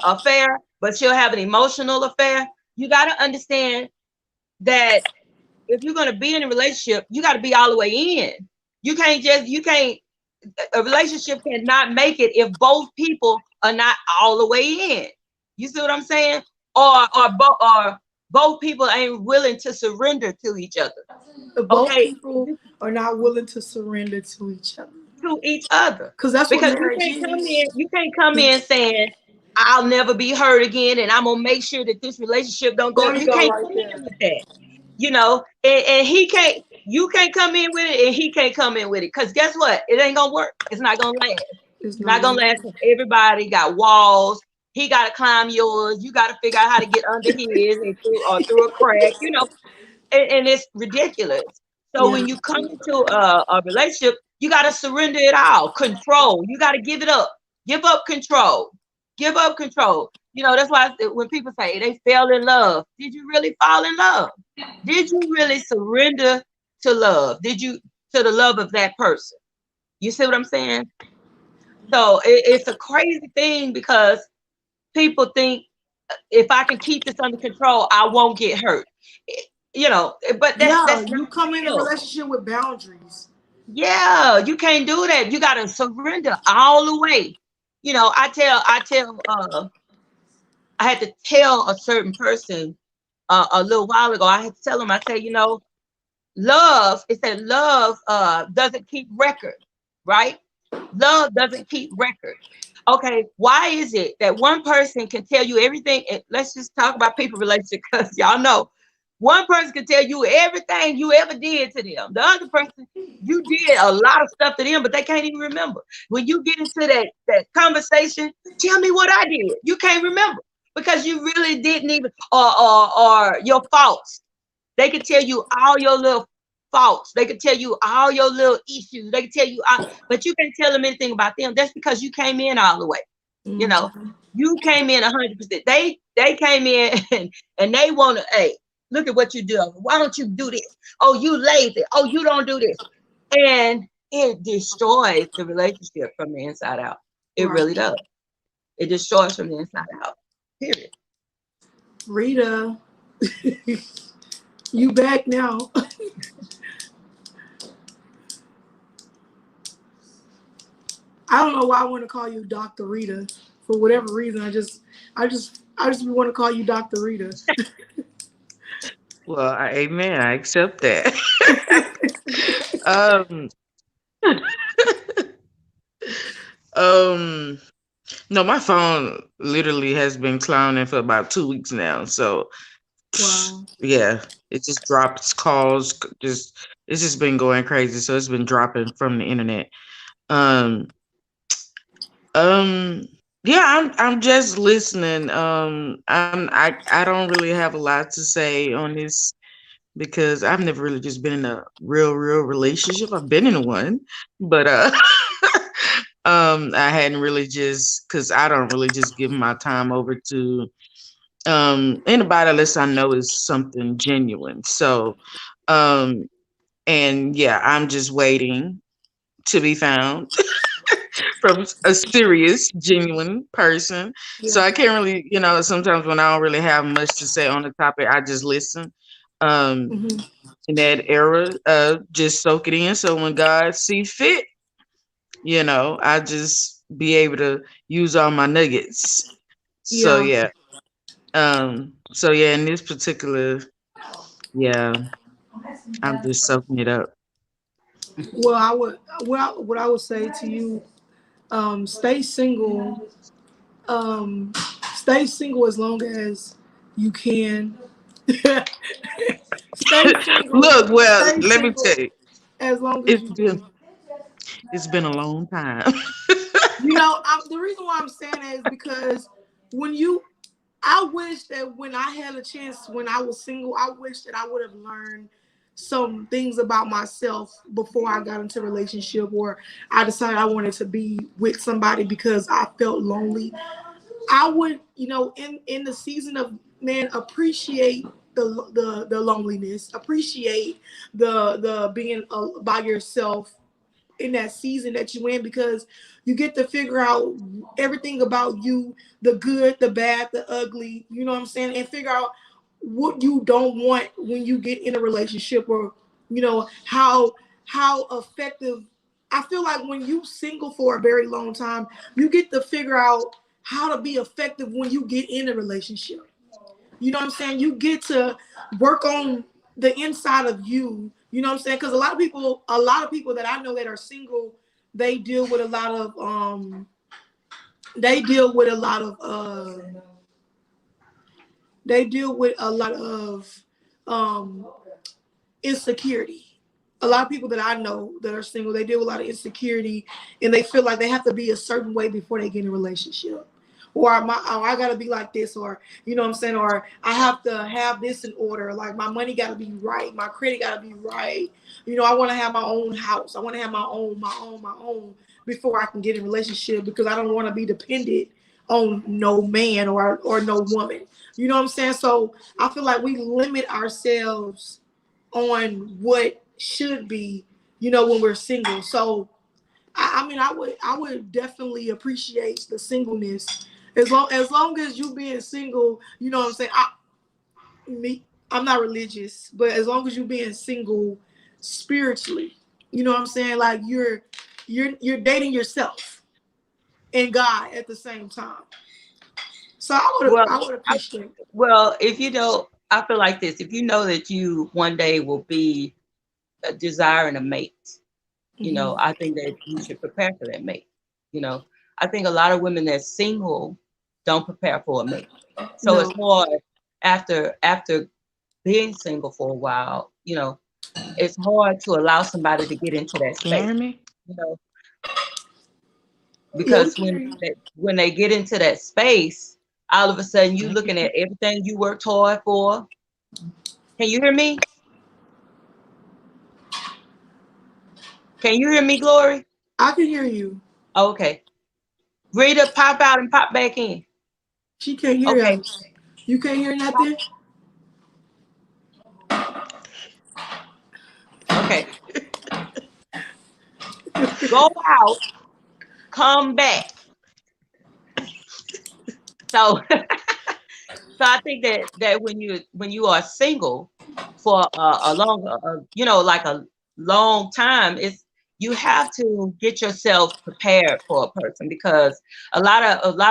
affair, but she'll have an emotional affair. You got to understand that if you're going to be in a relationship, you got to be all the way in. You can't, a relationship cannot make it if both people are not all the way in. You see what I'm saying? Or both people ain't willing to surrender to each other. Both Okay, people are not willing to surrender to each other. to each other. Because that's what Because marriage is. you can't come in saying, I'll never be hurt again and I'm gonna make sure that this relationship don't go. There you You go, can't right come in there. with that. And you can't come in with it, and he can't come in with it. Because guess what? It ain't gonna work. It's not gonna last. It's It's not not gonna going last because everybody got walls. He gotta climb yours. You gotta figure out how to get under his and through a crack, and it's ridiculous. So Yeah. when you come into a relationship, you got to surrender it all. Control. You got to give it up. Give up control. Give up control. That's why when people say they fell in love, did you really fall in love? Did you really surrender to love? Did you to the love of that person? You see what I'm saying? So it's a crazy thing because people think if I can keep this under control, I won't get hurt. But Yeah, that's not you come in a real. relationship with boundaries. Yeah, you can't do that. You gotta surrender all the way. I had to tell a certain person a little while ago. I had to tell him. I said, love. It said love doesn't keep record, right? Love doesn't keep record. Okay, why is it that one person can tell you everything? And let's just talk about people relationship because y'all know one person can tell you everything you ever did to them. The other person, you did a lot of stuff to them, but they can't even remember. When you get into that conversation, tell me what I did. You can't remember because you really didn't even, or your faults. They could tell you all your little faults. They could tell you all your little issues. They could tell you, but you can't tell them anything about them. That's because you came in all the way. You know, Mhm. you came in 100%. They came in and they want to, hey, look at what you do. Why don't you do this? Oh, you lazy. Oh, you don't do this. And it destroys the relationship from the inside out. It Right. really does. It destroys from the inside out. Period. Rita, you back now. I don't know why I want to call you Dr. Rita. For whatever reason, I just want to call you Dr. Rita. Well, amen. I accept that. um, um, no, my phone literally has been clowning for about 2 weeks now. So Wow. Yeah, it just drops calls. Just it's just been going crazy. So it's been dropping from the internet. Um, um, yeah, I'm just listening. I don't really have a lot to say on this because I've never really just been in a real relationship. I've been in one, but I hadn't really just because I don't really just give my time over to anybody unless I know is something genuine. So um and yeah, I'm just waiting to be found from a serious, genuine person. So Yeah. I can't really, sometimes when I don't really have much to say on the topic, I just listen. Um, Hmm. in that era, just soak it in. So when God see fit, I just be able to use all my nuggets. So Yeah. yeah. In this particular, yeah, I'm just soaking it up. Well, I would. What I would say to you, stay single. Um, stay single as long as you can. Stay single. Look, well, Stay let me tell single you, as long as it's you been can. it's been a long time. The reason why I'm saying that is because when you, I wish that when I had a chance when I was single, I wish that I would have learned some things about myself before I got into a relationship or I decided I wanted to be with somebody because I felt lonely. I would, in the season of man, appreciate the loneliness, appreciate the being by yourself in that season that you in because you get to figure out everything about you, the good, the bad, the ugly, you know what I'm saying, and figure out what you don't want when you get in a relationship or how effective. I feel like when you single for a very long time, you get to figure out how to be effective when you get in a relationship. You know what I'm saying? You get to work on the inside of you. You know what I'm saying? Because a lot of people that I know that are single, they deal with a lot of they deal with a lot of they deal with a lot of um insecurity. A lot of people that I know that are single, they deal with a lot of insecurity, and they feel like they have to be a certain way before they get in a relationship. Or I gotta be like this, or you know what I'm saying, or I have to have this in order. Like my money gotta be right, my credit gotta be right. I want to have my own house. I want to have my own before I can get in a relationship because I don't want to be dependent on no man or no woman. You know what I'm saying? So I feel like we limit ourselves on what should be, when we're single. So I mean, I would definitely appreciate the singleness as long as you being single. You know what I'm saying? I'm not religious, but as long as you being single spiritually, you know what I'm saying? Like you're dating yourself and God at the same time. So Well, I would I, appreciate. well, if you know, I feel like this. If you know that you one day will be desiring a mate, Hmm. I think that you should prepare for that mate. You know, I think a lot of women that's single don't prepare for a mate. So it's No. hard after being single for a while. It's hard to allow somebody to get into that Can you space. hear me? You know, Yeah, we because can hear you. when they get into that space, all of a sudden you looking at everything you worked hard for. Can you hear me? Can you hear me, Glory? I can hear you. Okay. Rita, pop out and pop back in. She can't hear Okay. us. You can't hear nothing. Okay. Go out, come back. So so I think that when you are single for a long like a long time, it's you have to get yourself prepared for a person because a lot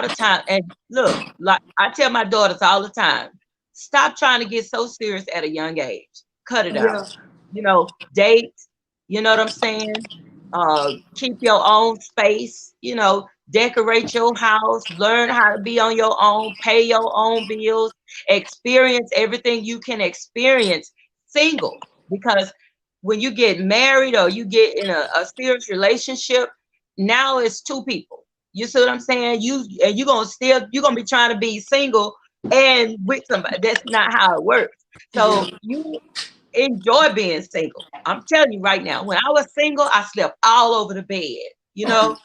of time, and look, like I tell my daughters all the time, stop trying to get so serious at a young age. Cut it out. Yeah. Date, you know what I'm saying? Keep your own space, decorate your house, learn how to be on your own, pay your own bills, Experience everything you can experience single, because when you get married or you get in a serious relationship, now it's two people. You see what I'm saying? You're gonna be trying to be single and with somebody. That's not how it works. Yeah. So you enjoy being single. I'm telling you right now, when I was single, I slept all over the bed. You know,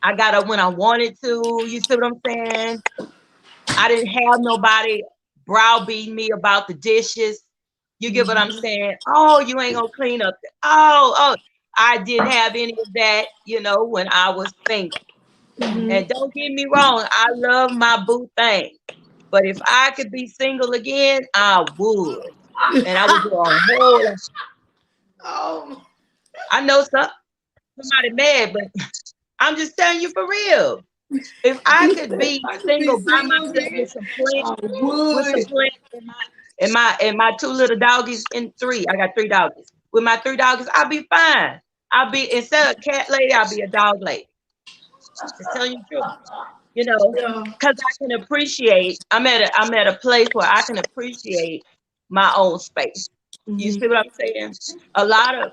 I got up when I wanted to. You see what I'm saying? I didn't have nobody browbeating me about the dishes. You get what I'm Mhm. saying? Oh, you ain't gonna clean up. Oh, I didn't have any of that, when I was single. Mhm. And don't get me wrong, I love my boo thing. But if I could be single again, I would. And I would do a whole. Oh, I know somebody mad, but I'm just telling you for real. If I could be I could be single by single myself again. I with some would. plants and my two little doggies in three. I got three doggies. With my three doggies, I'll be fine. I'll be instead of a cat lady, I'll be a dog lady. Just telling you the truth. Yeah. Because I can appreciate. I'm at a place where I can appreciate my own space. You Mhm. see what I'm saying? A lot of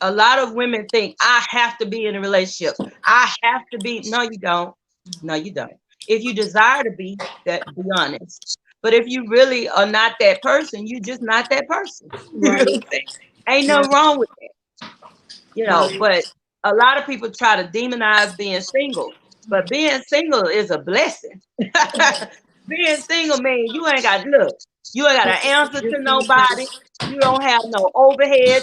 a lot of women think I have to be in a relationship. I have to be. No, you don't. No, you don't. If you desire to be, that be honest. But if you really are not that person, you just not that person. You know what Right. I'm saying? Ain't nothing Right. wrong with it, Right. but a lot of people try to demonize being single. But being single is a blessing. Being single, man, you ain't got look. You ain't got to answer to nobody. You don't have no overhead.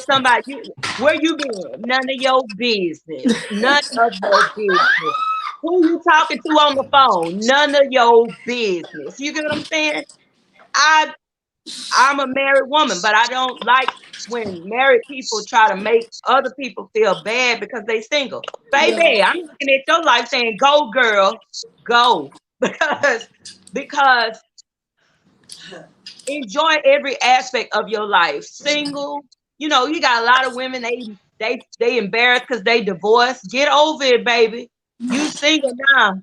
Where you been? None of your business. None of your business. Who you talking to on the phone? None of your business. You get what I'm saying? I I'm a married woman, but I don't like when married people try to make other people feel bad because they single. Yeah. Baby, I'm looking at your life saying, "Go, girl, go," because enjoy every aspect of your life. Single, you got a lot of women. They embarrassed because they divorced. Get over it, baby. You single now.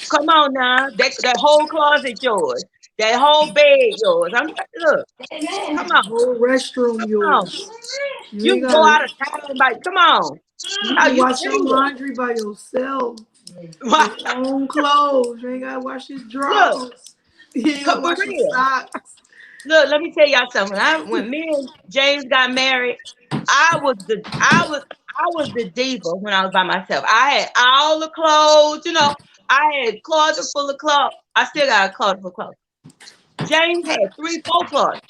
Come on now. That whole closet yours. That whole bed yours. Look. Come on. Whole restroom Come on. yours. You You ain't can go gotta. out of town, like, come on. You How can you wash your single? laundry by yourself. Your own clothes. You ain't gotta wash his Look, drawers. You ain't come gotta for wash his real. socks. Look, let me tell y'all something. When me and James got married, I was the diva when I was by myself. I had all the clothes. I had closet full of clothes. I still got a closet full of clothes. James had 3, 4 closets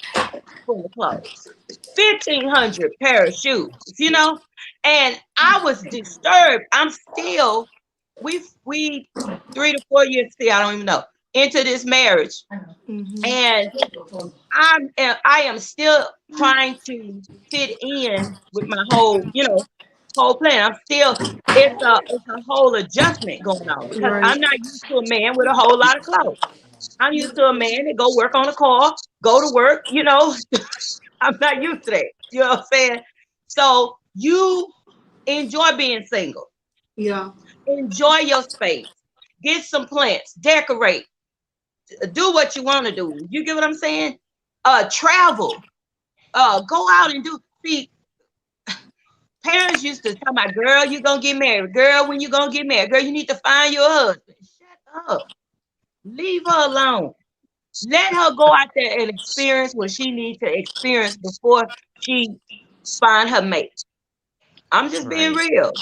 full of clothes. 1,500 pair of shoes. And I was disturbed. I'm still, we 3 to 4 years, see, I don't even know, into this marriage. Mm-hmm. And I am still trying to fit in with my whole plan. It's a whole adjustment going on because Right. I'm not used to a man with a whole lot of clothes. I'm used to a man that go work on a car, go to work. I'm not used to that. You know what I'm saying? So you enjoy being single. Yeah. Enjoy your space. Get some plants. Decorate. Do what you want to do. You get what I'm saying? Travel. Go out and do. See, parents used to tell my girl, you gonna get married. Girl, when you gonna get married? Girl, you need to find your husband. Shut up. Leave her alone. Let her go out there and experience what she needs to experience before she find her mate. I'm just being Right. real.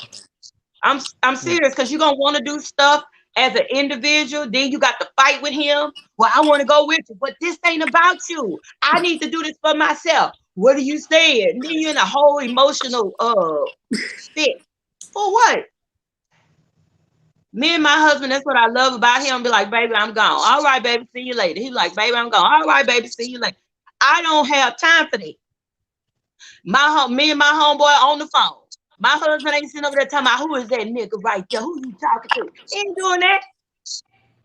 I'm Yeah. serious because you're gonna want to do stuff as an individual. Then you got to fight with him. Well, I want to go with you, but this ain't about you. I need to do this for myself. What are you saying? And then you're in a whole emotional fit. For what? Me and my husband, that's what I love about him. Be like, baby, I'm gone. All right, baby, see you later. He's like, baby, I'm gone. All right, baby, see you later. I don't have time for that. Me and my homeboy on the phone. My husband ain't sitting over there talking about who is that nigga right there? Who you talking to? He ain't doing that.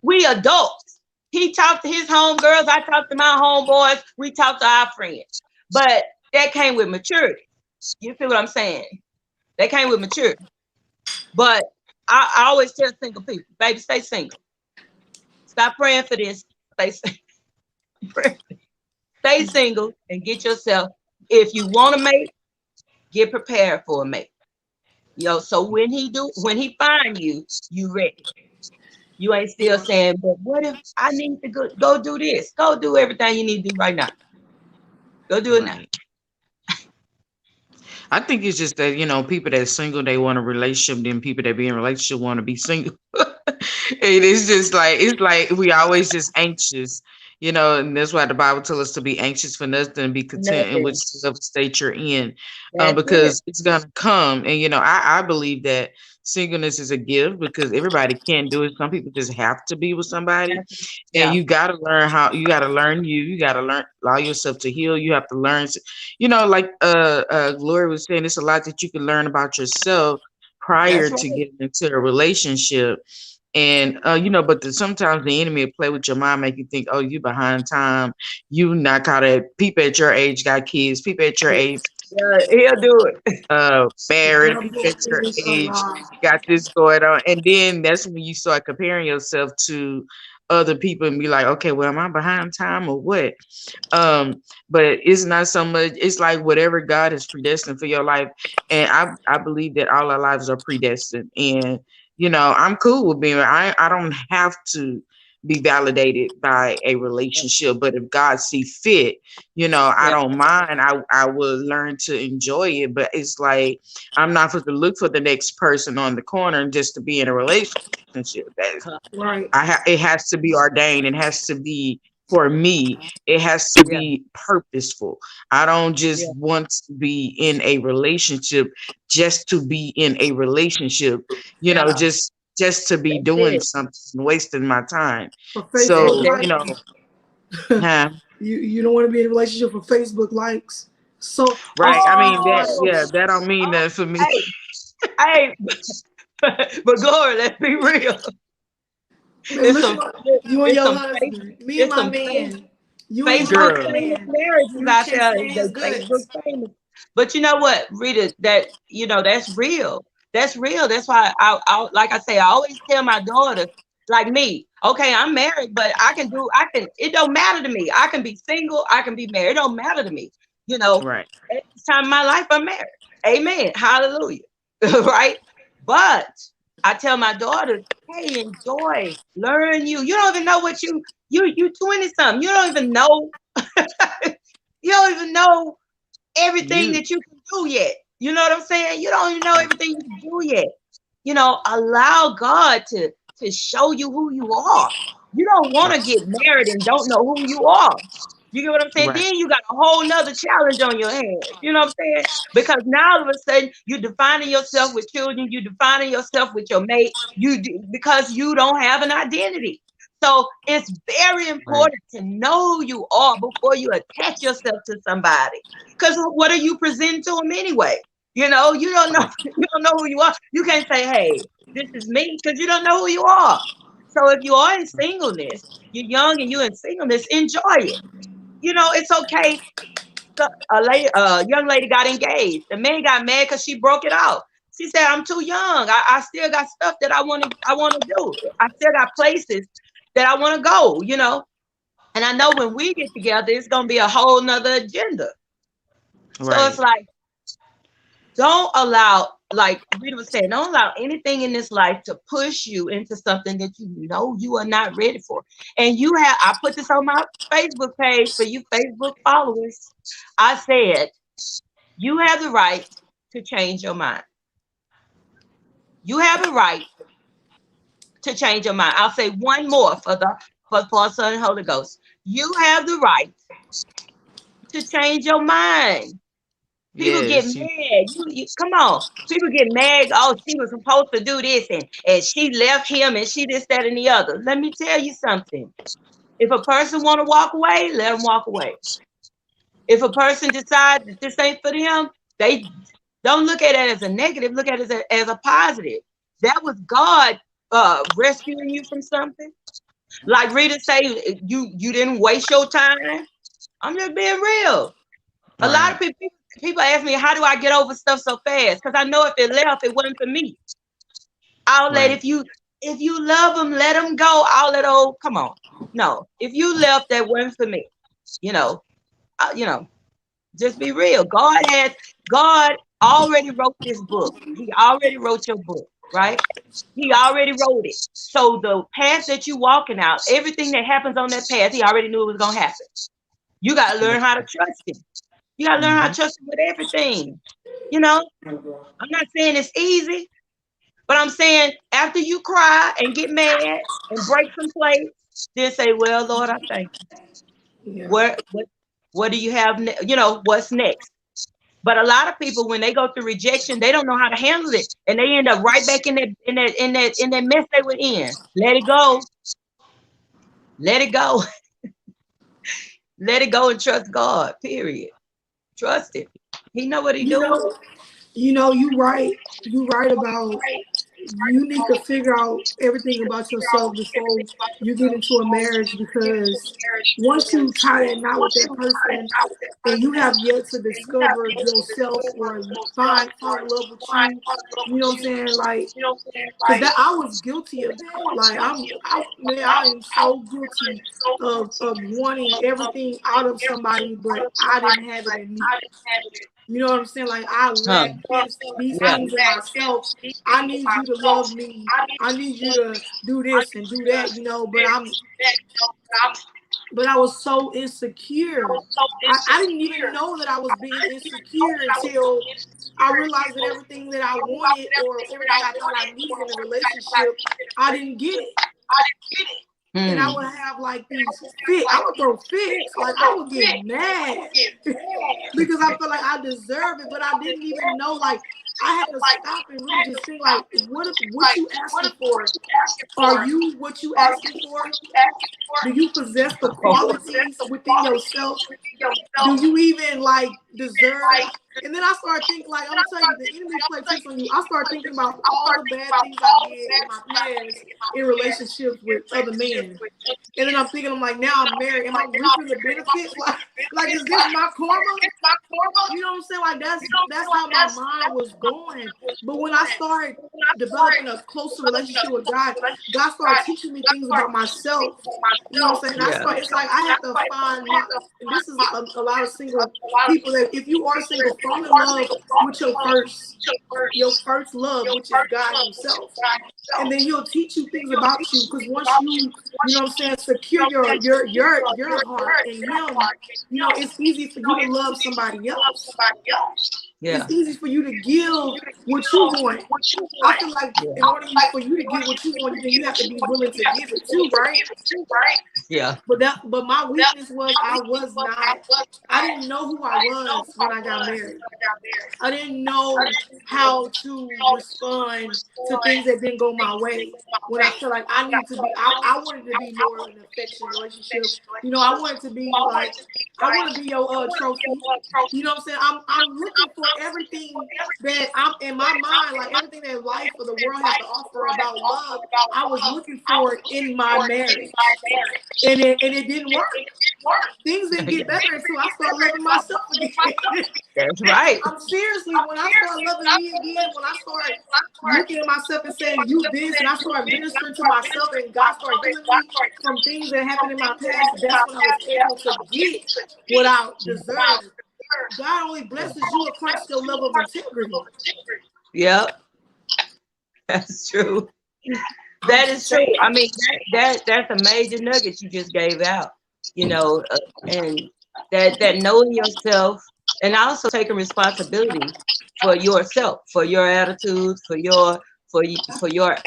We adults. He talked to his homegirls. I talked to my homeboys. We talked to our friends. But that came with maturity. You feel what I'm saying? That came with maturity. But I always tell single people, baby, stay single. Stop praying for this. Stay single. Stay single and get yourself. If you want to mate, get prepared for a mate. So when he find you, you ready. You ain't still saying, but what if I need to go do this? Go do everything you need to do right now. Go do it now. Right. I think it's just that, people that single, they want a relationship, then people that be in a relationship want to be single. And it's just like, it's like we always just anxious, and that's why the Bible tells us to be anxious for nothing and be content in which Nothing. state you're in, That's it. because it's gonna come. And I believe that singleness is a gift because everybody can't do it. Some people just have to be with somebody, and Yeah, you gotta learn you gotta learn, allow yourself to heal. You have to learn, like Gloria was saying, it's a lot that you can learn about yourself prior that's to right. getting into a relationship. And but sometimes the enemy will play with your mind, make you think, oh, you behind time, you not caught it. People at your age got kids, people at your age Yeah, he'll do it. The married, people devil at your is a age lie. got this going on. And then that's when you start comparing yourself to other people and be like, okay, well, am I behind time or what? But it's not so much, it's like whatever God has predestined for your life. And I believe that all our lives are predestined. And I'm cool with being, I don't have to be validated by a relationship, but if God see fit, I Yeah, don't mind. I will learn to enjoy it. But it's like I'm not supposed to look for the next person on the corner just to be in a relationship. Right. It has to be ordained. It has to be for me. It has to yeah, be purposeful. I don't just yeah. want to be in a relationship just to be in a relationship, Yeah. just to be That's doing it. something, wasting my time. For That's Facebook So, it. likes. huh? You don't want to be in a relationship for Facebook likes. So Right. I mean that, Oh, yeah, that don't mean oh, that for me. hey, hey, but Glory, let's be real. man, It's listen, some, you and it's your some face, husband, me and it's my some face, man, you and your Facebook husband, Girl. famous man, marriages you out can there. stay They as Facebook goods. famous. But you know what, Rita? That's real. That's real. That's why like I say, I always tell my daughter, like me, okay, I'm married, but it don't matter to me. I can be single, I can be married. It don't matter to me. You know, Right. at this time in my life, I'm married. Amen. Hallelujah. Right? But I tell my daughters, hey, enjoy, learn you. You don't even know what you 20 something. You don't even know, you don't even know everything You that you can do yet. You know what I'm saying? You don't even know everything you can do yet. Allow God to show you who you are. You don't want right. to get married and don't know who you are. You get what I'm saying? Right. Then you got a whole nother challenge on your hands. You know what I'm saying? Because now all of a sudden you're defining yourself with children, you're defining yourself with your mate, because you don't have an identity. So it's very Right. important to know who you are before you attach yourself to somebody. Because what are you presenting to them anyway? You don't know Right. you don't know who you are. You can't say, "Hey, this is me," because you don't know who you are. So if you are in singleness, you're young and you're in singleness, enjoy it. It's okay. So a young lady got engaged. The man got mad because she broke it off. She said, "I'm too young. I still got stuff that I want to do. I still got places that I want to go. And I know when we get together, it's gonna be a whole nother agenda." So it's Right. like, don't allow, like Rita was saying, don't allow anything in this life to push you into something that you know you are not ready for. And I put this on my Facebook page for you Facebook followers. I said, you have the right to change your mind. You have a right to change your mind. I'll say one more for Father, Son, and Holy Ghost. You have the right to change your mind. People get Yes. mad. Come on. People get mad. Oh, she was supposed to do this and she left him and she this, that, and the other. Let me tell you something. If a person want to walk away, let them walk away. If a person decides that this ain't for them, they don't look at it as a negative. Look at it as a positive. That was God rescuing you from something. Like Rita say, you didn't waste your time. I'm just being real. A lot of Right. people ask me, how do I get over stuff so fast? Because I know if it left, it wasn't for me. I'll let Right. if you love them, let them go. I'll let come on. No, if you left, that wasn't for me. You know, you know, just be real. God already wrote this book. He already wrote your book, right? He already wrote it. So the path that you walking out, everything that happens on that path, he already knew it was gonna happen. You gotta learn how to trust him. You gotta learn how to Mhm. trust him with everything. You know, I'm not saying it's easy, but I'm saying after you cry and get mad and break some plates, then say, "Well, Lord, I thank you. Yeah. What do you have? You know, what's next?" But a lot of people, when they go through rejection, they don't know how to handle it, and they end up right back in that mess they were in. Let it go. Let it go. Let it go and trust God. Period. Trust Him. He know what He You doing. know, you right about you need to figure out everything about yourself before you get into a marriage, because once you tie that knot with that person and you have yet to discover yourself or find fall in love with you, you know what I'm saying? Like, because that I was guilty of that. Like man, I am so guilty of wanting everything out of somebody, but I didn't have it in me. You know what I'm saying? Like, I Huh? lack these Yeah. things in myself. I need you to love me. I need you to do this and do that, but I was so insecure. I didn't even know that I was being insecure until I realized that everything that I wanted or everything I thought I needed in a relationship, I didn't get it. And I Hmm. would have like these fit. I would throw fits. Like, I would get mad because I felt like I deserve it, but I didn't even know. Like, I had to stop and really just think, like, what you asking for? Are you what you asking for? Do you possess the qualities within yourself? Do you even like deserve? And then I started thinking, like, I'm gonna tell you, the enemy play tricks on you. I started thinking about all the bad things I did in my past in relationships with other men. And then I'm thinking, I'm like, now I'm married. Am I reaping the benefits? Like, is this my karma? You know what I'm saying? Like, that's how my mind was going. But when I started developing a closer relationship with God, God started teaching me things about myself. You know what I'm saying? And I Yeah. started, it's like I have to find my, and this is a lot of single people, that if you are single, fall in love with your first love, which is God Himself. And then He'll teach you things about you. Because once you know what I'm saying, secure your heart in Him, it's easy for you to love somebody else. It's Yeah. easy for you to give what you want. I feel like Yeah. in order for you to get what you want, then you have to be willing to give it too, right? Yeah. But my weakness was I didn't know who I was when I got married. I didn't know how to respond to things that didn't go my way. When I felt like I needed to be, I wanted to be more of an affectionate relationship. I wanted to be like, I want to be your trophy. You know what I'm saying? I'm looking for everything that I'm in my mind, like everything that life or the world has to offer about love. I was looking for it in my marriage, and it didn't work. Things didn't get better until I started loving myself again. That's right. I'm seriously, when I start loving me again, when I start looking at myself and saying, you this, and I start ministering to myself and God started healing me from things that happened in my past, that's when I was able to get what I deserved. God only blesses you across your level of integrity. Yep. That's true. I'm That is true. saying. I mean, that's a major nugget you just gave out. You know, and that knowing yourself, and also taking responsibility for yourself, for your attitudes, for your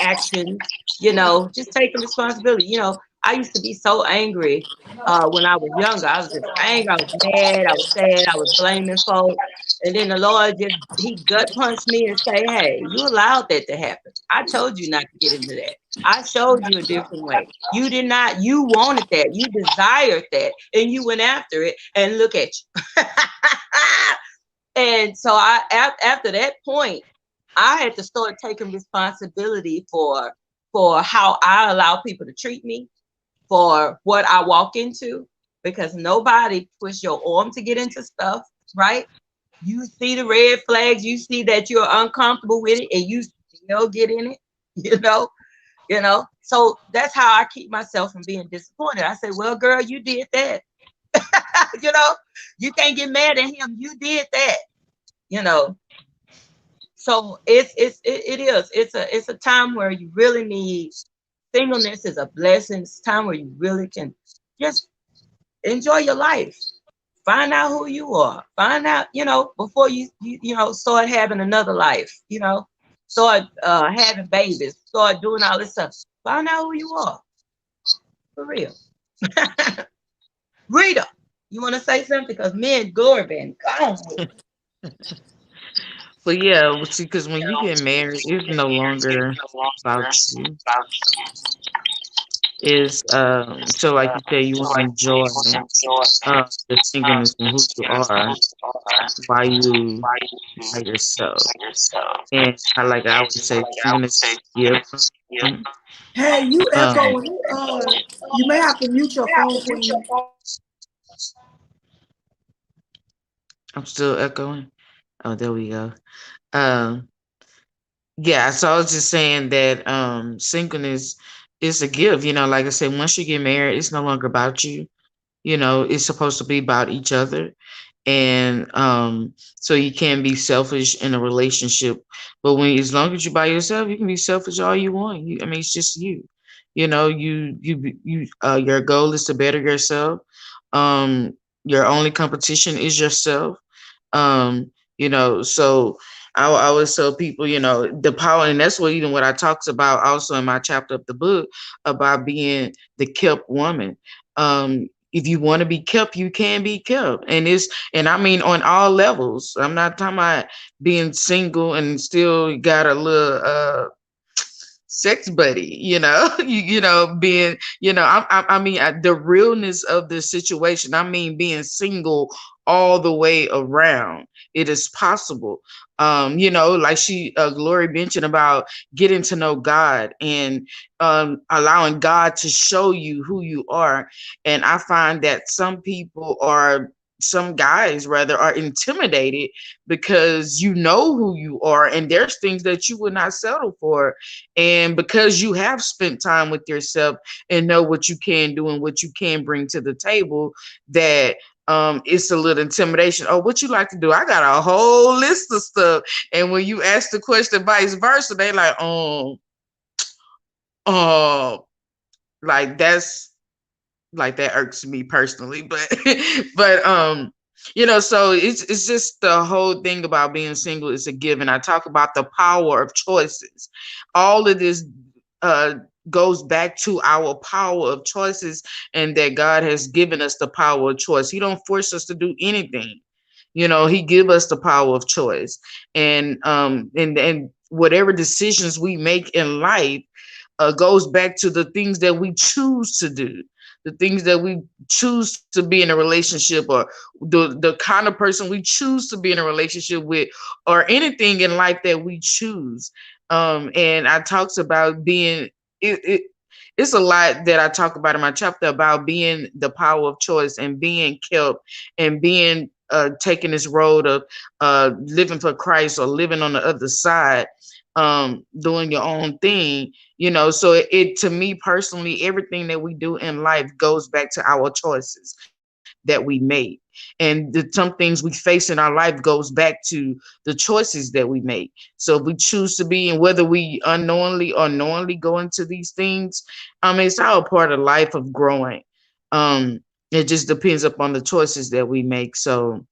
actions. You know, just taking responsibility. You know, I used to be so angry when I was younger. I was just angry. I was mad. I was sad. I was blaming folks. And then the Lord just He gut punched me and say, "Hey, you allowed that to happen. I told you not to get into that. I showed you a different way. You did not, you wanted that, you desired that, and you went after it, and look at you." And so after that point, I had to start taking responsibility for how I allow people to treat me, for what I walk into, because nobody push your arm to get into stuff, right? You see the red flags, you see that you're uncomfortable with it, and you still get in it, you know. So that's how I keep myself from being disappointed. I say, well, girl, you did that. You know, you can't get mad at him. You did that. You know, so it is. It's a time where you really need singleness is a blessing. It's a time where you really can just enjoy your life. Find out who you are. Find out, before you start having another life. Start having babies. Start doing all this stuff. Find out who you are for real. Rita, you want to say something? Because me and Glory been gone with it. But yeah, well, see, because when you get married, it's no longer about you. Is so like you say, you want to enjoy the singleness and who you are while you by yourself. And I would say, singleness is a gift. Hey, you Um, echoing. You may have to mute your phone, Queen. I'm still echoing. Oh, there we go. Um, yeah, so I was just saying that singleness is a gift. Like I said, once you get married, it's no longer about you. It's supposed to be about each other. And so you can be selfish in a relationship, but as long as you're by yourself, you can be selfish all you want. I mean, it's just you. Your goal is to better yourself. Your only competition is yourself. So I always tell people, the power, and that's what even what I talked about also in my chapter of the book about being the kept woman. If you want to be kept, you can be kept. And I mean on all levels. I'm not talking about being single and still got a little sex buddy, being, I mean, the realness of the situation. I mean, being single all the way around. It is possible. Like Glory mentioned about getting to know God and allowing God to show you who you are. And I find that some guys rather are intimidated because you know who you are and there's things that you would not settle for, and because you have spent time with yourself and know what you can do and what you can bring to the table, that it's a little intimidation. Oh, what you like to do? I got a whole list of stuff. And when you ask the question vice versa, they like, uh, like that irks me personally. But so it's just the whole thing about being single is a given. I talk about the power of choices. All of this uh goes back to our power of choices, and that God has given us the power of choice. He don't force us to do anything. He give us the power of choice. And whatever decisions we make in life goes back to the things that we choose to do, the things that we choose to be in a relationship, or the kind of person we choose to be in a relationship with, or anything in life that we choose. And I talked about being it's a lot that I talk about in my chapter about being the power of choice and being kept and being taking this road of living for Christ or living on the other side, doing your own thing. So it to me personally, everything that we do in life goes back to our choices that we make. And some things we face in our life goes back to the choices that we make. So if we choose to be, and whether we unknowingly or knowingly go into these things, it's all part of life of growing. It just depends upon the choices that we make. So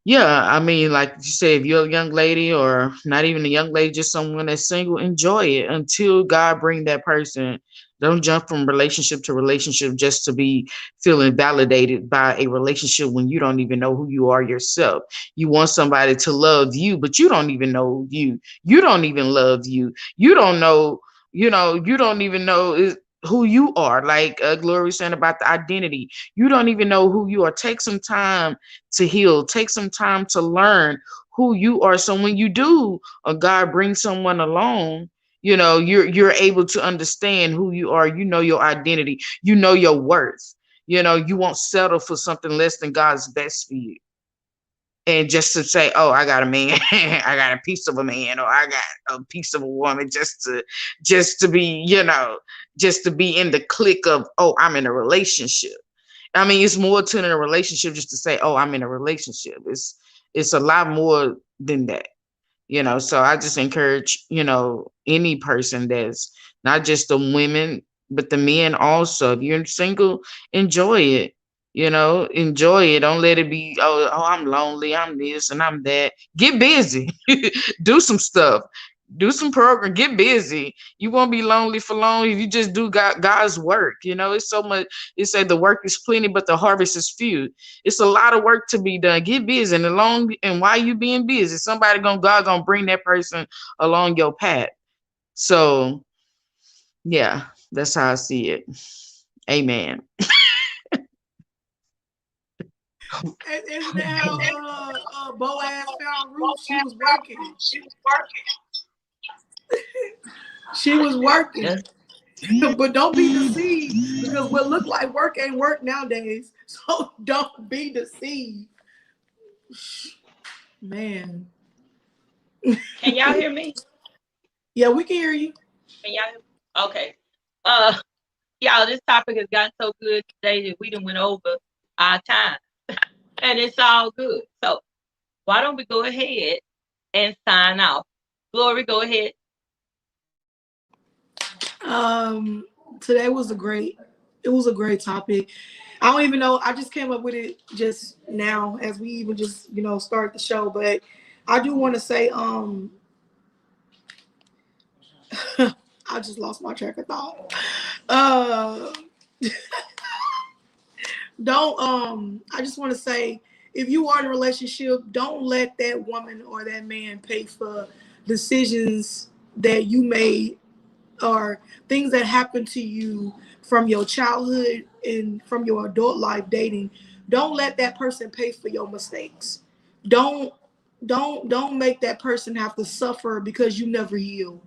yeah, I mean, like you say, if you're a young lady or not even a young lady, just someone that's single, enjoy it until God bring that person. Don't jump from relationship to relationship just to be feeling validated by a relationship when you don't even know who you are yourself. You want somebody to love you, but you don't even know you. You don't even love you. You don't know, you don't even know who you are. Like Glory saying about the identity. You don't even know who you are. Take some time to heal. Take some time to learn who you are. So when you do, or God brings someone along, you're able to understand who you are. You know your identity. You know your worth. You won't settle for something less than God's best for you. And just to say, oh, I got a man, I got a piece of a man, or I got a piece of a woman, just to be, just to be in the clique of, oh, I'm in a relationship. I mean, it's more to in a relationship just to say, "Oh, I'm in a relationship." It's a lot more than that, you know. So I just encourage, you know, any person that's not just the women but the men also. If you're single, enjoy it, you know, enjoy it. Don't let it be, oh, I'm lonely, I'm this and I'm that. Get busy. Do some stuff, do some program, get busy. You won't be lonely for long if you just do God's work. You know, it's so much. It said the work is plenty but the harvest is few. It's a lot of work to be done. Get busy, and along, and while you being busy, somebody gonna, God gonna bring that person along your path. So yeah, that's how I see it. Amen. Isn't that how Boaz found Ruth? She was working. She was working. That's But don't be deceived because what look like work ain't work nowadays. So don't be deceived. Man. can y'all hear me? Yeah, we can hear you. Can y'all hear me? Okay. Uh y'all, this topic has gotten so good today that we done went over our time. And it's all good. So why don't we go ahead and sign off? Glory, go ahead. Um, Today was a great. It was a great topic. I don't even know. I just came up with it just now as we even just start the show. But I do want to say I just lost my track of thought. Uh, don't I just want to say if you are in a relationship, don't let that woman or that man pay for decisions that you made or things that happened to you from your childhood and from your adult life dating. Don't let that person pay for your mistakes. Don't don't make that person have to suffer because you never heal.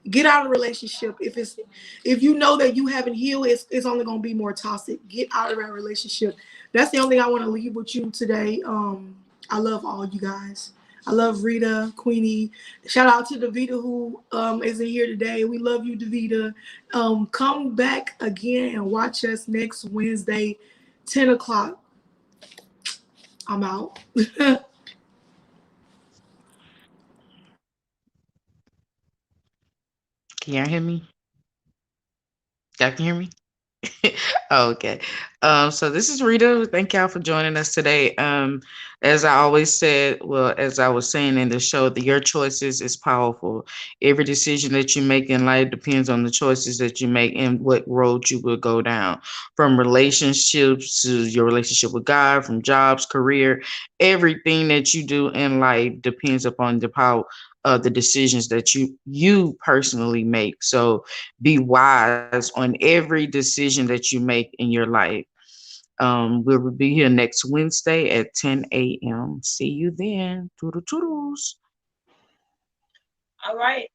Get out of the relationship. If you know that you haven't healed, it's only gonna be more toxic. Get out of that relationship. That's the only thing I want to leave with you today. I love all you guys. I love Rita, Queenie. Shout out to Davita who isn't here today. We love you, Davita. Come back again and watch us next Wednesday, 10 o'clock. I'm out. Can y'all hear me? Y'all can hear me? Okay. So this is Rita. Thank y'all for joining us today. As I always said, well, as I was saying in the show, that your choices is powerful. Every decision that you make in life depends on the choices that you make and what road you will go down. From relationships to your relationship with God, from jobs, career, everything that you do in life depends upon the power of the decisions that you personally make. So be wise on every decision that you make in your life. We'll be here next Wednesday at 10 a.m. See you then. Toodle toodles. All right.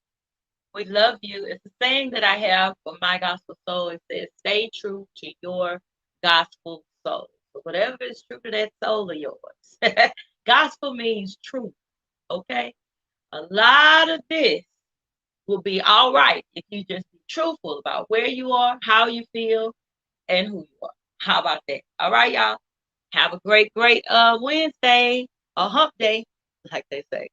We love you. It's a saying that I have for my gospel soul. It says, stay true to your gospel soul. So whatever is true to that soul of yours. Gospel means truth. Okay. A lot of this will be all right if you just be truthful about where you are, how you feel, and who you are. How about that? All right, y'all. Have a great, great Wednesday or hump day, like they say.